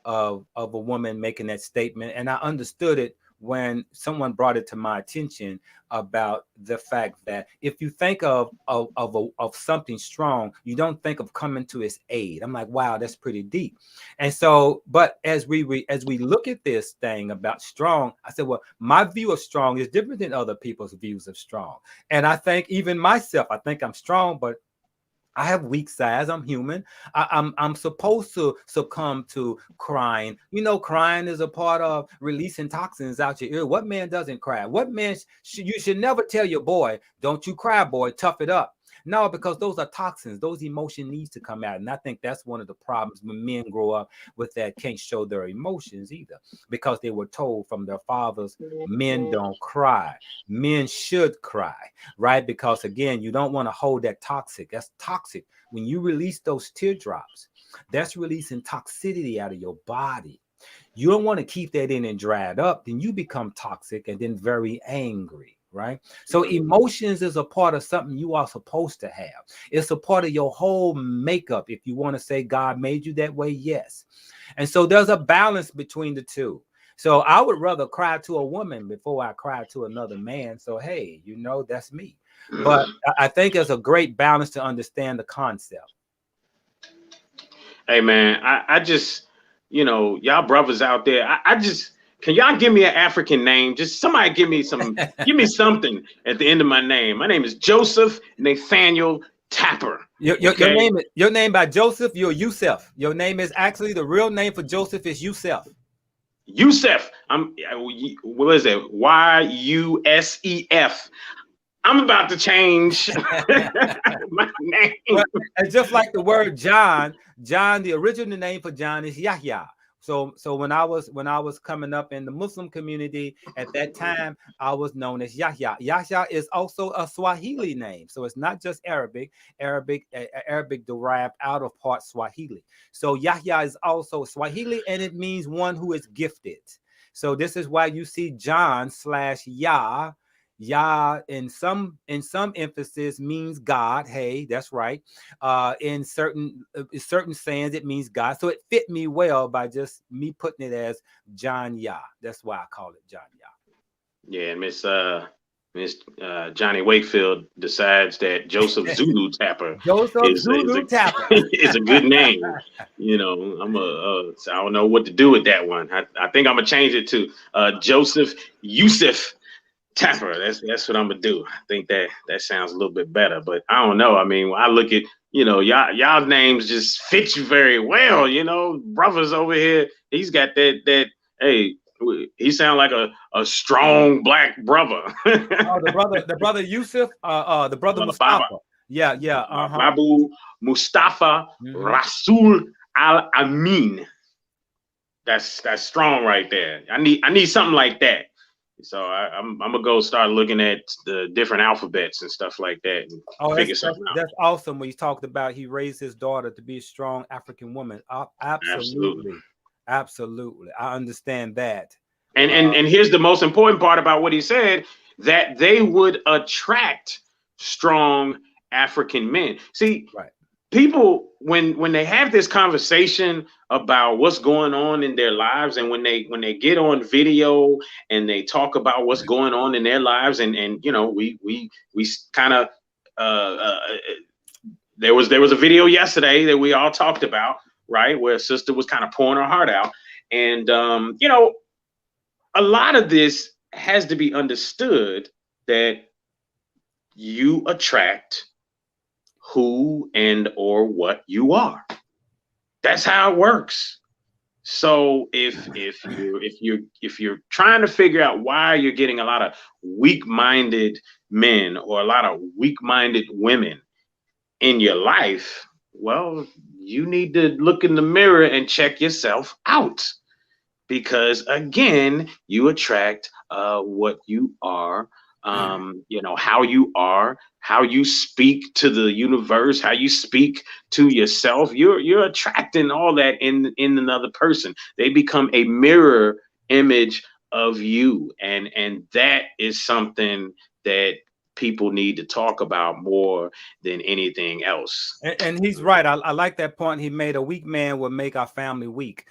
of a woman making that statement, and I understood it when someone brought it to my attention about the fact that if you think of something strong, you don't think of coming to its aid. I'm like, wow, that's pretty deep. And so, but as we look at this thing about strong, I said, well, my view of strong is different than other people's views of strong. And I think even myself, I think I'm strong, but I have weak sides. I'm human. I'm supposed to succumb to crying. You know, crying is a part of releasing toxins out your ear. What man doesn't cry? What man you should never tell your boy, don't you cry, boy, tough it up. No, because those are toxins. Those emotion needs to come out. And I think that's one of the problems when men grow up with that, can't show their emotions either, because they were told from their fathers, men don't cry. Men should cry, right? Because again, you don't want to hold that toxic. That's toxic. When you release those teardrops, that's releasing toxicity out of your body. You don't want to keep that in and dry it up. Then you become toxic and then very angry. Right. So emotions is a part of something you are supposed to have. It's a part of your whole makeup. If you want to say God made you that way, yes. And so there's a balance between the two. So I would rather cry to a woman before I cry to another man. So, hey, you know, that's me. But I think there's a great balance to understand the concept. Hey, man, I just, you know, y'all brothers out there, I just, can y'all give me an African name? Just somebody give me something at the end of my name. My name is Joseph Nathaniel Tapper. Your name by Joseph, you're Yusef. Your name is actually, the real name for Joseph is Yusef. Yusef. What is it? YUSEF. I'm about to change my name. And just like the word John, the original name for John is Yahya. So when I was coming up in the Muslim community at that time, I was known as Yahya. Yahya is also a Swahili name, so it's not just Arabic. Arabic derived out of part Swahili. So Yahya is also Swahili, and it means one who is gifted. So this is why you see John / Yah. Yah in some emphasis means God. Hey, that's right. In certain sayings, it means God. So it fit me well by just me putting it as John Yah. That's why I call it John Yah. Yeah, Miss Johnny Wakefield decides that Joseph Zulu Tapper is a good name. You know, I don't know what to do with that one. I think I'm gonna change it to Joseph Yusuf Tapper. That's what I'm gonna do. I think that sounds a little bit better, but I don't know. I mean, when I look at, you know, y'all names just fit you very well. You know, brothers over here, he's got that. Hey, he sound like a strong black brother. the brother Yusuf, the brother Mustafa. Yeah. Babu Mustafa Rasul Al Amin. That's strong right there. I need something like that. So I'm gonna go start looking at the different alphabets and stuff like that and figure something out. That's awesome. When he talked about he raised his daughter to be a strong African woman. Absolutely. I understand that. And here's the most important part about what he said, that they would attract strong African men. See, right. People, when they have this conversation about what's going on in their lives, and when they get on video and they talk about what's going on in their lives, and you know, we kind of there was a video yesterday that we all talked about, right, where a sister was kind of pouring her heart out, and you know, a lot of this has to be understood, that you attract who and or what you are. That's how it works. So if you're trying to figure out why you're getting a lot of weak-minded men or a lot of weak-minded women in your life, well, you need to look in the mirror and check yourself out, because again, you attract what you are. You know, how you are, how you speak to the universe, how you speak to yourself, you're attracting all that in another person. They become a mirror image of you, and that is something that people need to talk about more than anything else. And he's right. I like that point he made. A weak man will make our family weak.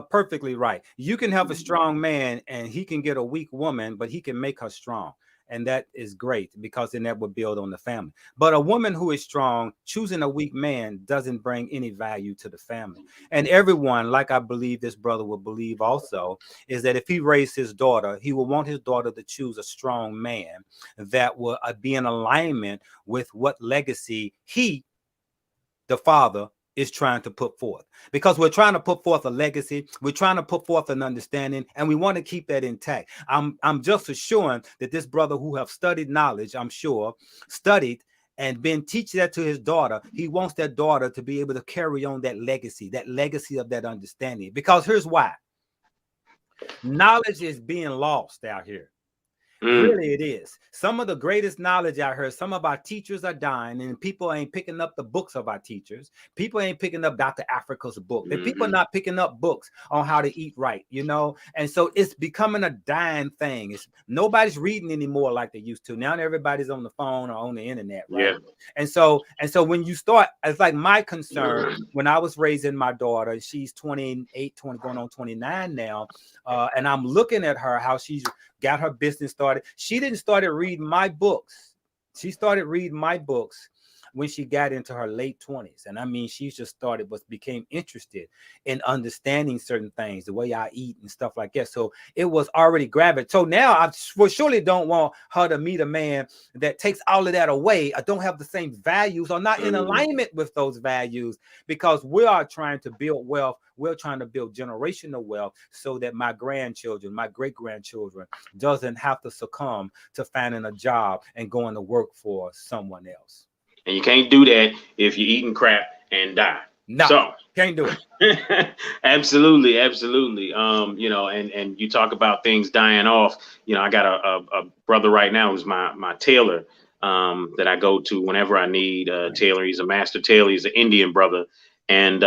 Perfectly right. You can have a strong man and he can get a weak woman, but he can make her strong. And that is great, because then that would build on the family. But a woman who is strong, choosing a weak man doesn't bring any value to the family. And everyone, like I believe this brother will believe also, is that if he raised his daughter, he will want his daughter to choose a strong man that will be in alignment with what legacy he, the father, is trying to put forth, because we're trying to put forth a legacy. We're trying to put forth an understanding, and we want to keep that intact. I'm just assuring that this brother, who have studied knowledge, I'm sure studied and been teaching that to his daughter, he wants that daughter to be able to carry on that legacy of that understanding. Because here's why: knowledge is being lost out here. Really, it is. Some of the greatest knowledge I heard, some of our teachers are dying, and people ain't picking up the books of our teachers. People ain't picking up Dr. Africa's book. The people are not picking up books on how to eat right, you know? And so it's becoming a dying thing. Nobody's reading anymore like they used to. Now everybody's on the phone or on the internet, right? Yeah. And so when you start, it's like my concern when I was raising my daughter, she's 28, going on 29 now, and I'm looking at her, how she's got her business started. She didn't start reading my books. She started reading my books when she got into her late 20s. And I mean, she just became interested in understanding certain things, the way I eat and stuff like that. So it was already grabbing. So now I surely don't want her to meet a man that takes all of that away, or don't have the same values, or not in alignment with those values, because we are trying to build wealth. We're trying to build generational wealth so that my grandchildren, my great-grandchildren, doesn't have to succumb to finding a job and going to work for someone else. And you can't do that if you're eating crap and die. No, So can't do it. absolutely, absolutely. You know, and you talk about things dying off. You know, I got a brother right now who's my tailor, that I go to whenever I need a tailor. He's a master tailor. He's an Indian brother, and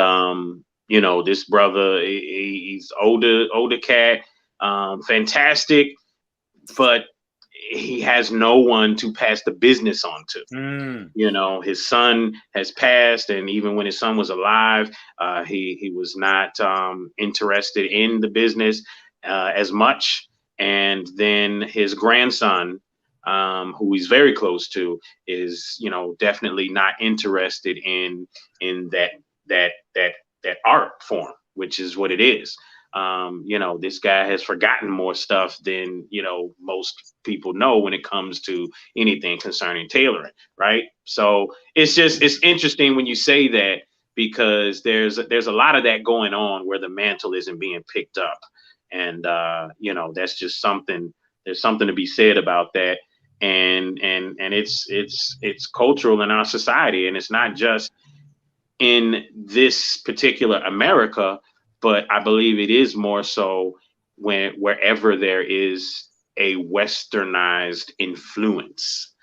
you know, this brother, he's older cat, fantastic, but he has no one to pass the business on to. You know, his son has passed, and even when his son was alive, he was not interested in the business as much. And then his grandson, who he's very close to, is, you know, definitely not interested in that art form, which is what it is. You know, this guy has forgotten more stuff than, you know, most people know when it comes to anything concerning tailoring, right? So it's interesting when you say that, because there's a lot of that going on where the mantle isn't being picked up, and you know, that's just something. There's something to be said about that, and it's cultural in our society, and it's not just in this particular America, but I believe it is more so wherever there is a westernized influence,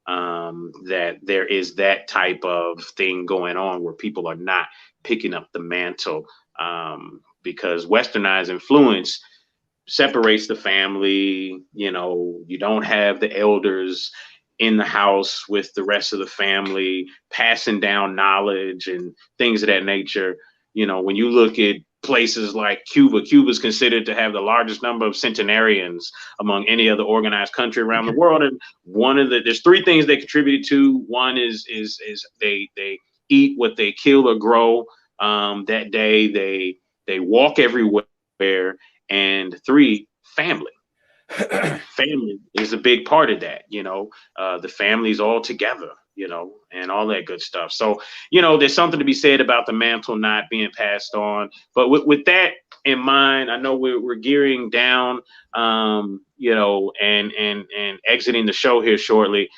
that there is that type of thing going on where people are not picking up the mantle, because westernized influence separates the family. You know, you don't have the elders in the house with the rest of the family passing down knowledge and things of that nature. You know, when you look at places like Cuba's considered to have the largest number of centenarians among any other organized country around the world. And there's three things they contributed to. One is they eat what they kill or grow that day. They walk everywhere. And three, family. Family is a big part of that. You know, the family's all together, you know, and all that good stuff. So, you know, there's something to be said about the mantle not being passed on. But with that in mind, I know we're gearing down, you know, and exiting the show here shortly.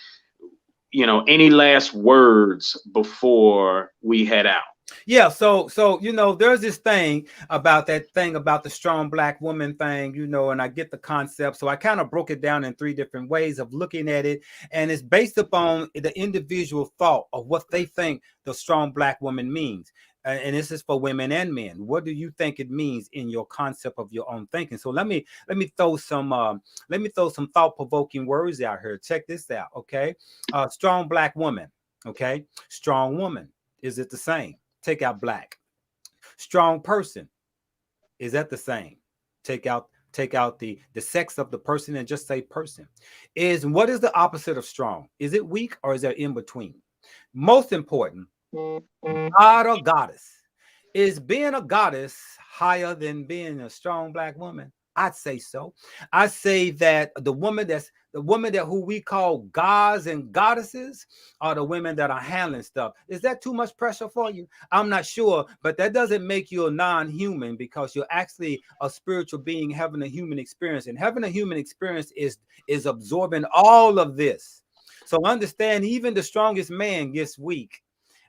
You know, any last words before we head out? Yeah, so you know, there's this thing about the strong black woman thing, you know, and I get the concept. So I kind of broke it down in three different ways of looking at it, and it's based upon the individual thought of what they think the strong black woman means. And this is for women and men. What do you think it means in your concept of your own thinking? So let me throw some thought-provoking words out here. Check this out, okay? Strong black woman, okay? Strong woman. Is it the same? Take out black. Strong person. Is that the same? Take out the sex of the person and just say person. What is the opposite of strong? Is it weak, or is there in between? Most important, God or goddess. Is being a goddess higher than being a strong black woman? I'd say so. I say that the woman that who we call gods and goddesses are the women that are handling stuff. Is that too much pressure for you? I'm not sure, but that doesn't make you a non-human, because you're actually a spiritual being having a human experience, and having a human experience is absorbing all of this. So understand, even the strongest man gets weak.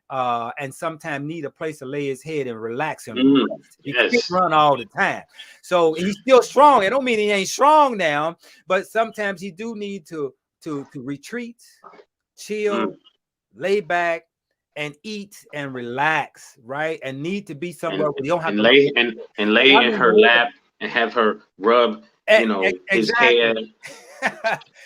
And sometimes need a place to lay his head and relax and he can't run all the time. So he's still strong. It don't mean he ain't strong now, but sometimes he do need to retreat, chill, lay back, and eat and relax, right? And need to be somewhere where you don't have to lay in her lap and have her rub, you know, his hair.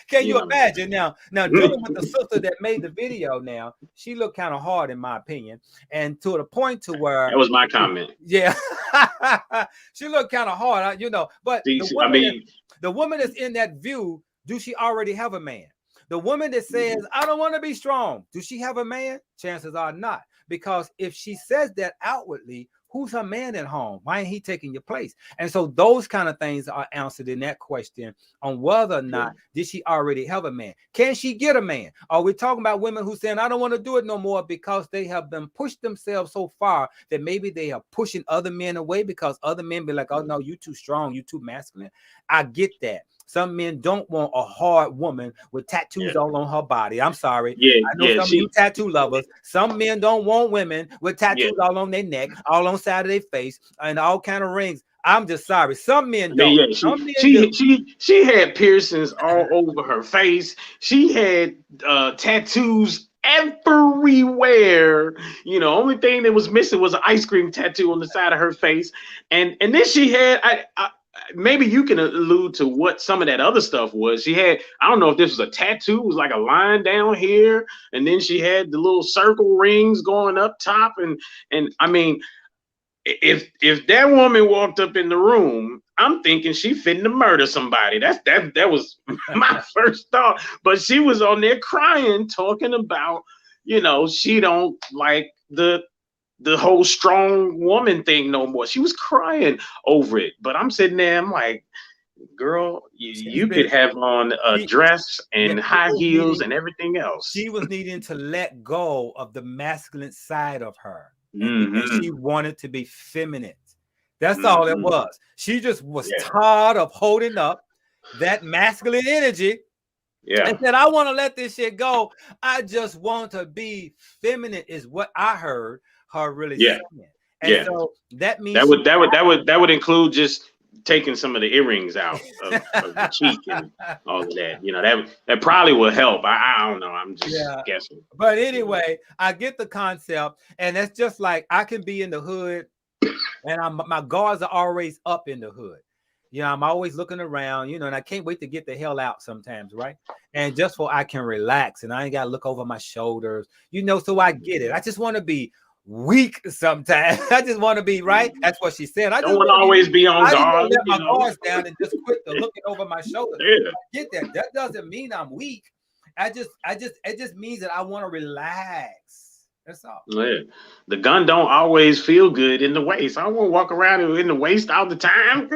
Can you imagine now dealing with the sister that made the video? Now she looked kind of hard, in my opinion, and to the point to where that was my comment. Yeah, she looked kind of hard, you know. But the woman that's in that view, do she already have a man? The woman that says, I don't want to be strong, do she have a man? Chances are not, because if she says that outwardly, who's her man at home? Why ain't he taking your place? And so those kind of things are answered in that question on whether or not did she already have a man? Can she get a man? Are we talking about women who saying, I don't want to do it no more because they have been pushed themselves so far that maybe they are pushing other men away because other men be like, oh no, you too strong, you too masculine. I get that. Some men don't want a hard woman with tattoos all on her body. I'm sorry. Yeah, I know some of you tattoo lovers. Some men don't want women with tattoos all on their neck, all on side of their face, and all kind of rings. I'm just sorry. Some men don't. Yeah, Some men do. she had piercings all over her face. She had tattoos everywhere. You know, only thing that was missing was an ice cream tattoo on the side of her face. And then she had maybe you can allude to what some of that other stuff was. She had, I don't know if this was a tattoo, it was like a line down here, and then she had the little circle rings going up top, and I mean, if that woman walked up in the room, I'm thinking she fitting to murder somebody. That was my first thought. But she was on there crying, talking about, you know, she don't like the whole strong woman thing no more. She was crying over it. But I'm sitting there, I'm like, girl, you could have on a dress and high heels and everything else. She was needing to let go of the masculine side of her. Mm-hmm. And she wanted to be feminine. That's all it was. She just was tired of holding up that masculine energy. Yeah. And said, I want to let this shit go. I just want to be feminine, is what I heard her really saying. And so that means that would include just taking some of the earrings out of the cheek and all of that. You know, that probably will help. I don't know. I'm just guessing. But anyway, I get the concept, and that's just like I can be in the hood, and my guards are always up in the hood. You know, I'm always looking around, you know, and I can't wait to get the hell out sometimes, right? And just so I can relax, and I ain't got to look over my shoulders, you know, so I get it. I just want to be weak sometimes. I just want to be right. That's what she said. I don't want to always be on guard. I just let my guards down and just quit to looking over my shoulder. Yeah. Get that. That doesn't mean I'm weak. It just means that I want to relax. That's all. Yeah. The gun don't always feel good in the waist. I won't walk around in the waist all the time.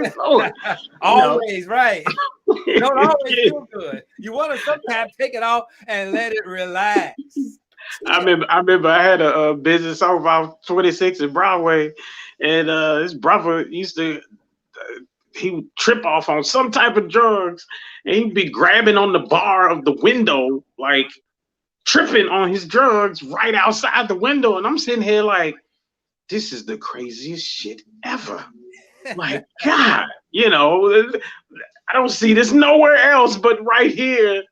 Always, right. Don't always feel good. You want to sometimes take it off and let it relax. I remember I had a business off about 26 in Broadway, and this brother used to he would trip off on some type of drugs, and he'd be grabbing on the bar of the window, like tripping on his drugs right outside the window. And I'm sitting here like, this is the craziest shit ever. My God, you know, I don't see this nowhere else but right here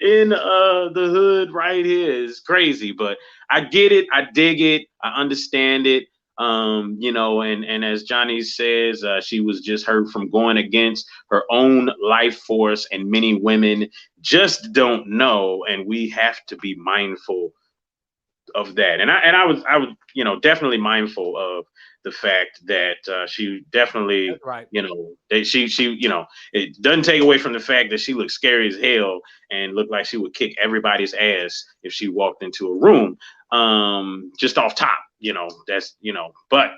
in the hood right here. Is crazy, but I get it. I dig it. I understand it. You know, and as Johnny says, she was just hurt from going against her own life force, and many women just don't know, and we have to be mindful of that. And I was, you know, definitely mindful of the fact that she definitely, you know, that she, you know, it doesn't take away from the fact that she looked scary as hell and looked like she would kick everybody's ass if she walked into a room. Just off top, you know, that's, you know, but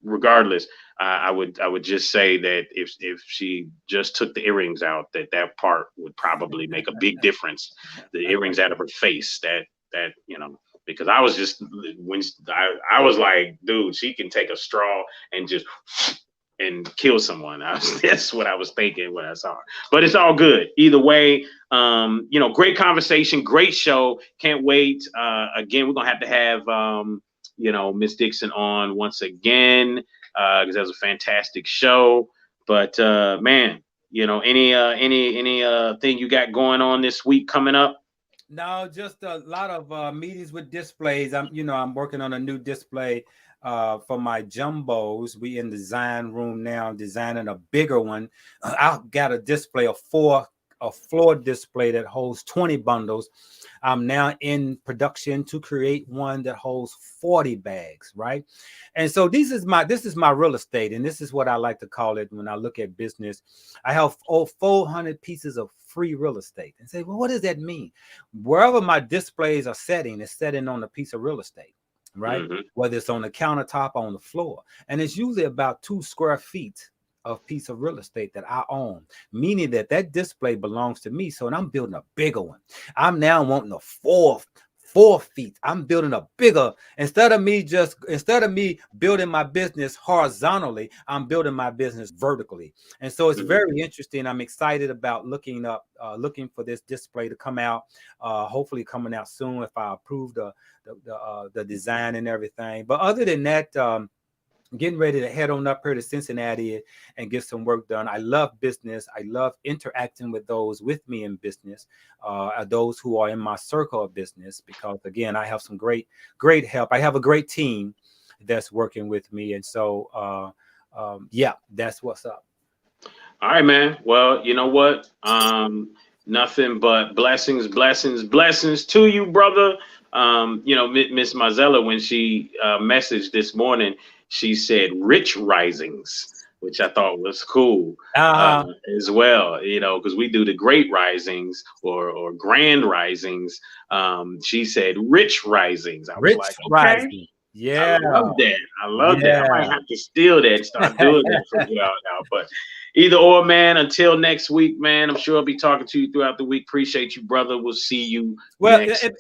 regardless, I would just say that if she just took the earrings out, that part would probably make a big difference. The earrings out of her face, that, you know, because I was just, when I was like, dude, she can take a straw and just and kill someone. That's what I was thinking when I saw her. But it's all good. Either way, you know, great conversation, great show. Can't wait. Again, we're gonna have you know, Miss Dixon on once again, because that was a fantastic show. But man, you know, any thing you got going on this week coming up? No, just a lot of meetings with displays. I'm working on a new display for my jumbos. We in the design room now, designing a bigger one. I've got a display of a floor display that holds 20 bundles. I'm now in production to create one that holds 40 bags, right? And so this is my real estate, and this is what I like to call it when I look at business. I have 400 pieces of free real estate, and say, well, what does that mean? Wherever my displays are setting, it's setting on a piece of real estate, right? Mm-hmm. Whether it's on the countertop or on the floor, and it's usually about 2 square feet of piece of real estate that I own, meaning that display belongs to me. So, and I'm building a bigger one. I'm now wanting a 4 feet. I'm building a bigger, instead of me building my business horizontally, I'm building my business vertically. And so it's very interesting. I'm excited about looking for this display to come out, hopefully coming out soon if I approve the design and everything. But other than that, getting ready to head on up here to Cincinnati and get some work done. I love business. I love interacting with those with me in business, those who are in my circle of business, because again, I have some great help. I have a great team that's working with me. And so, yeah, that's what's up. All right, man. Well, you know what? Nothing but blessings to you, brother. You know, Miss Marzella, when she messaged this morning, she said rich risings, which I thought was cool as well, you know, because we do the great risings or grand risings. She said rich risings. I was like, okay. Rising. Yeah. I love that. I love that. I might have to steal that and start doing that from here on out. But either or, man, until next week, man, I'm sure I'll be talking to you throughout the week. Appreciate you, brother. We'll see you next time.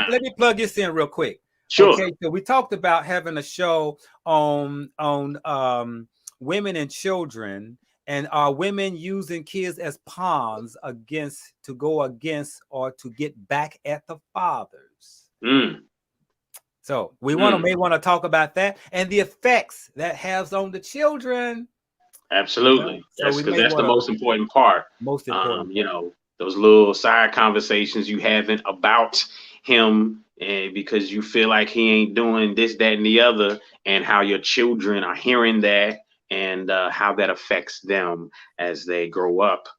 Let me plug this in real quick. Sure. Okay, so we talked about having a show on women and children, and are women using kids as pawns to go against or to get back at the fathers. So we may want to talk about that and the effects that has on the children. Absolutely. That's because that's the most important part. Most important. You know, those little side conversations you having about him, and because you feel like he ain't doing this, that, and the other, and how your children are hearing that, and how that affects them as they grow up,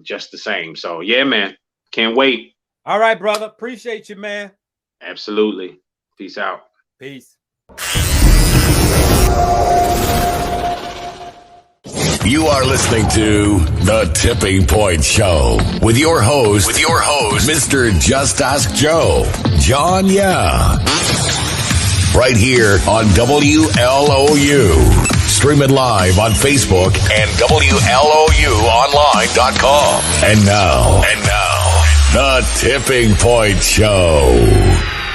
just the same. So yeah, man, can't wait. All right, brother. Appreciate you, man. Absolutely. Peace out. Peace. You are listening to The Tipping Point Show with your host, Mr. Just Ask Joe, John Yeah. Right here on WLOU. Stream it live on Facebook and WLOUonline.com. And now, The Tipping Point Show.